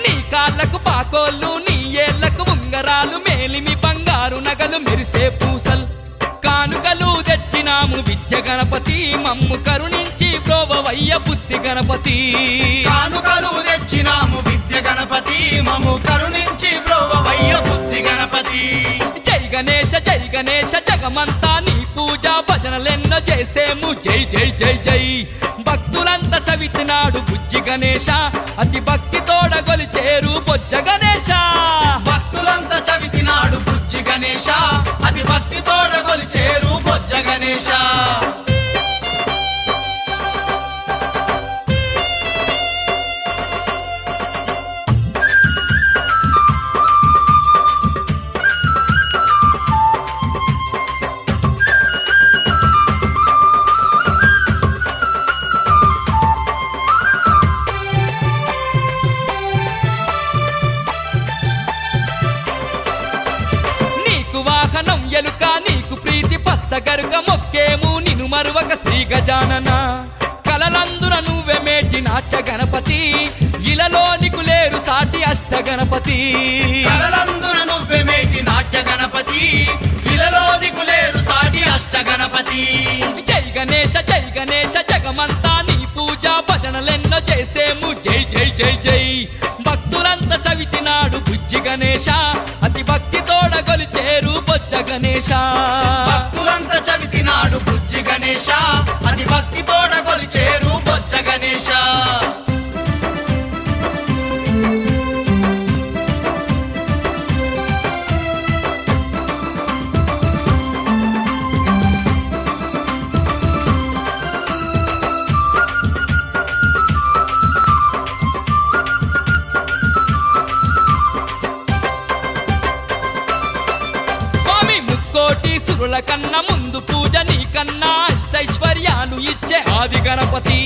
నీ కాళ్ళకు పాకోళ్ళు నీ ఏళ్లకు ఉంగరాలు మేలిమి బంగారు నగలు మెరిసే పూసలు కానుకలు తెచ్చినాము విద్య గణపతి మమ్ము కరుణించి ప్రోభవయ్య బుద్ధి గణపతి కానుకలు తెచ్చినాము విద్య గణపతి మము కరుణించి ప్రోభవయ్య బుద్ధి గణపతి జై గణేశ జగమంతా నీ పూజ భజనలెన్నో చేసేము జై జై జై జై భక్తులంతా చవితినాడు బుజ్జి గణేశ అతి భక్తి తోడ గొలిచేరు బొజ్జ గణేశ భక్తులంతా చవితినాడు బుజ్జి గణేశ అతి భక్తి తోడగొలిచేరు బొజ్జ గణేశ నీకు వాహనం ఎలుక నీకు ప్రీతి పచ్చగరుక మొక్కేము నిను మరువక శ్రీ గజానన కలలందున నువ్వే మేటి నాట్య గణపతి ఇలలో నీకు లేరు సాటి అష్ట గణపతి కలలందున నువ్వే మేటి నాట్య గణపతి ఇలలో నీకు లేరు సాటి అష్ట గణపతి జై గణేశ జగమంతా నీ పూజ భజనలెన్నో చేసేము జై జై జై జై భక్తులంతా చవితినాడు బుజ్జి గణేశ అతి భక్తి తోడ గొలిచేరు బొజ్జ గణేశ భక్తులంతా చవితినాడు బుజ్జి గణేశ అతి భక్తి తోడగొలిచేరు బొజ్జ గణేశ స్వామి ముక్కోటి సురుల కన్నా ముందు పూజ నీకన్నా అష్టైశ్వర్యాలు ఇచ్చే ఆది గణపతి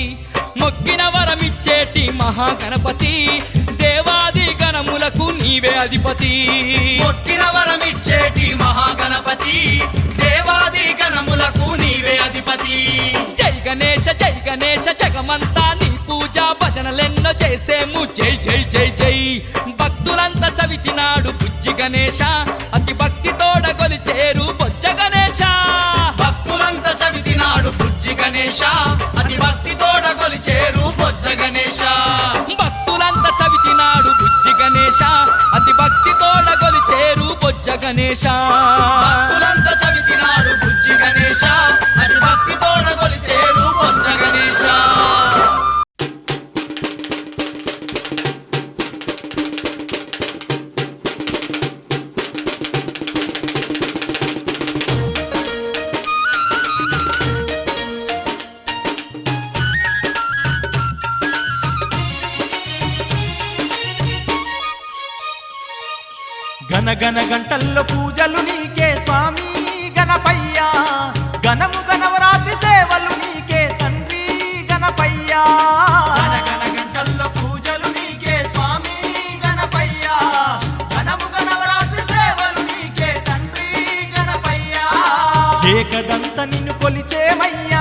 మొక్కిన వరమిచ్చేటి మహాగణపతి దేవాది గణములకు నీవే అధిపతి కొట్టిన వరమిచ్చేటి మహాగణపతి దేవాది గణములకు నీవే అధిపతి జై గణేశ జగమంతా నీ పూజ భజనలెన్నో చేసేము జై జై జై జై భక్తులంతా చవితినాడు బుజ్జి గణేశ అతి భక్తి తోడ గొలిచేరు బొజ్జ గణేశ భక్తులంతా చవితినాడు బుజ్జి గణేశ అతి భక్తి తోడగొలిచేరు బొజ్జ గణేశ భక్తులంతా చవితినాడు బుజ్జి గణేశ అతి భక్తి తోడ గొలిచేరు బొజ్జ గణేశ భక్తులంతా చవితినాడు బుజ్జి గణేశ అతి భక్తి తోడగొలిచేరు బొజ్జ గణేశ గనగన గంటల్లో పూజలు నీకే స్వామి గణపయ్యా గణము గణవరాత్రి సేవలు నీకే తండ్రి గణపయ్యా గనగన గంటల్లో పూజలు నీకే స్వామి గణపయ్యా గణము గణవరాత్రి సేవలు నీకే తండ్రి గణపయ్యా ఏకదంత నిన్ను కొలిచేమయ్యా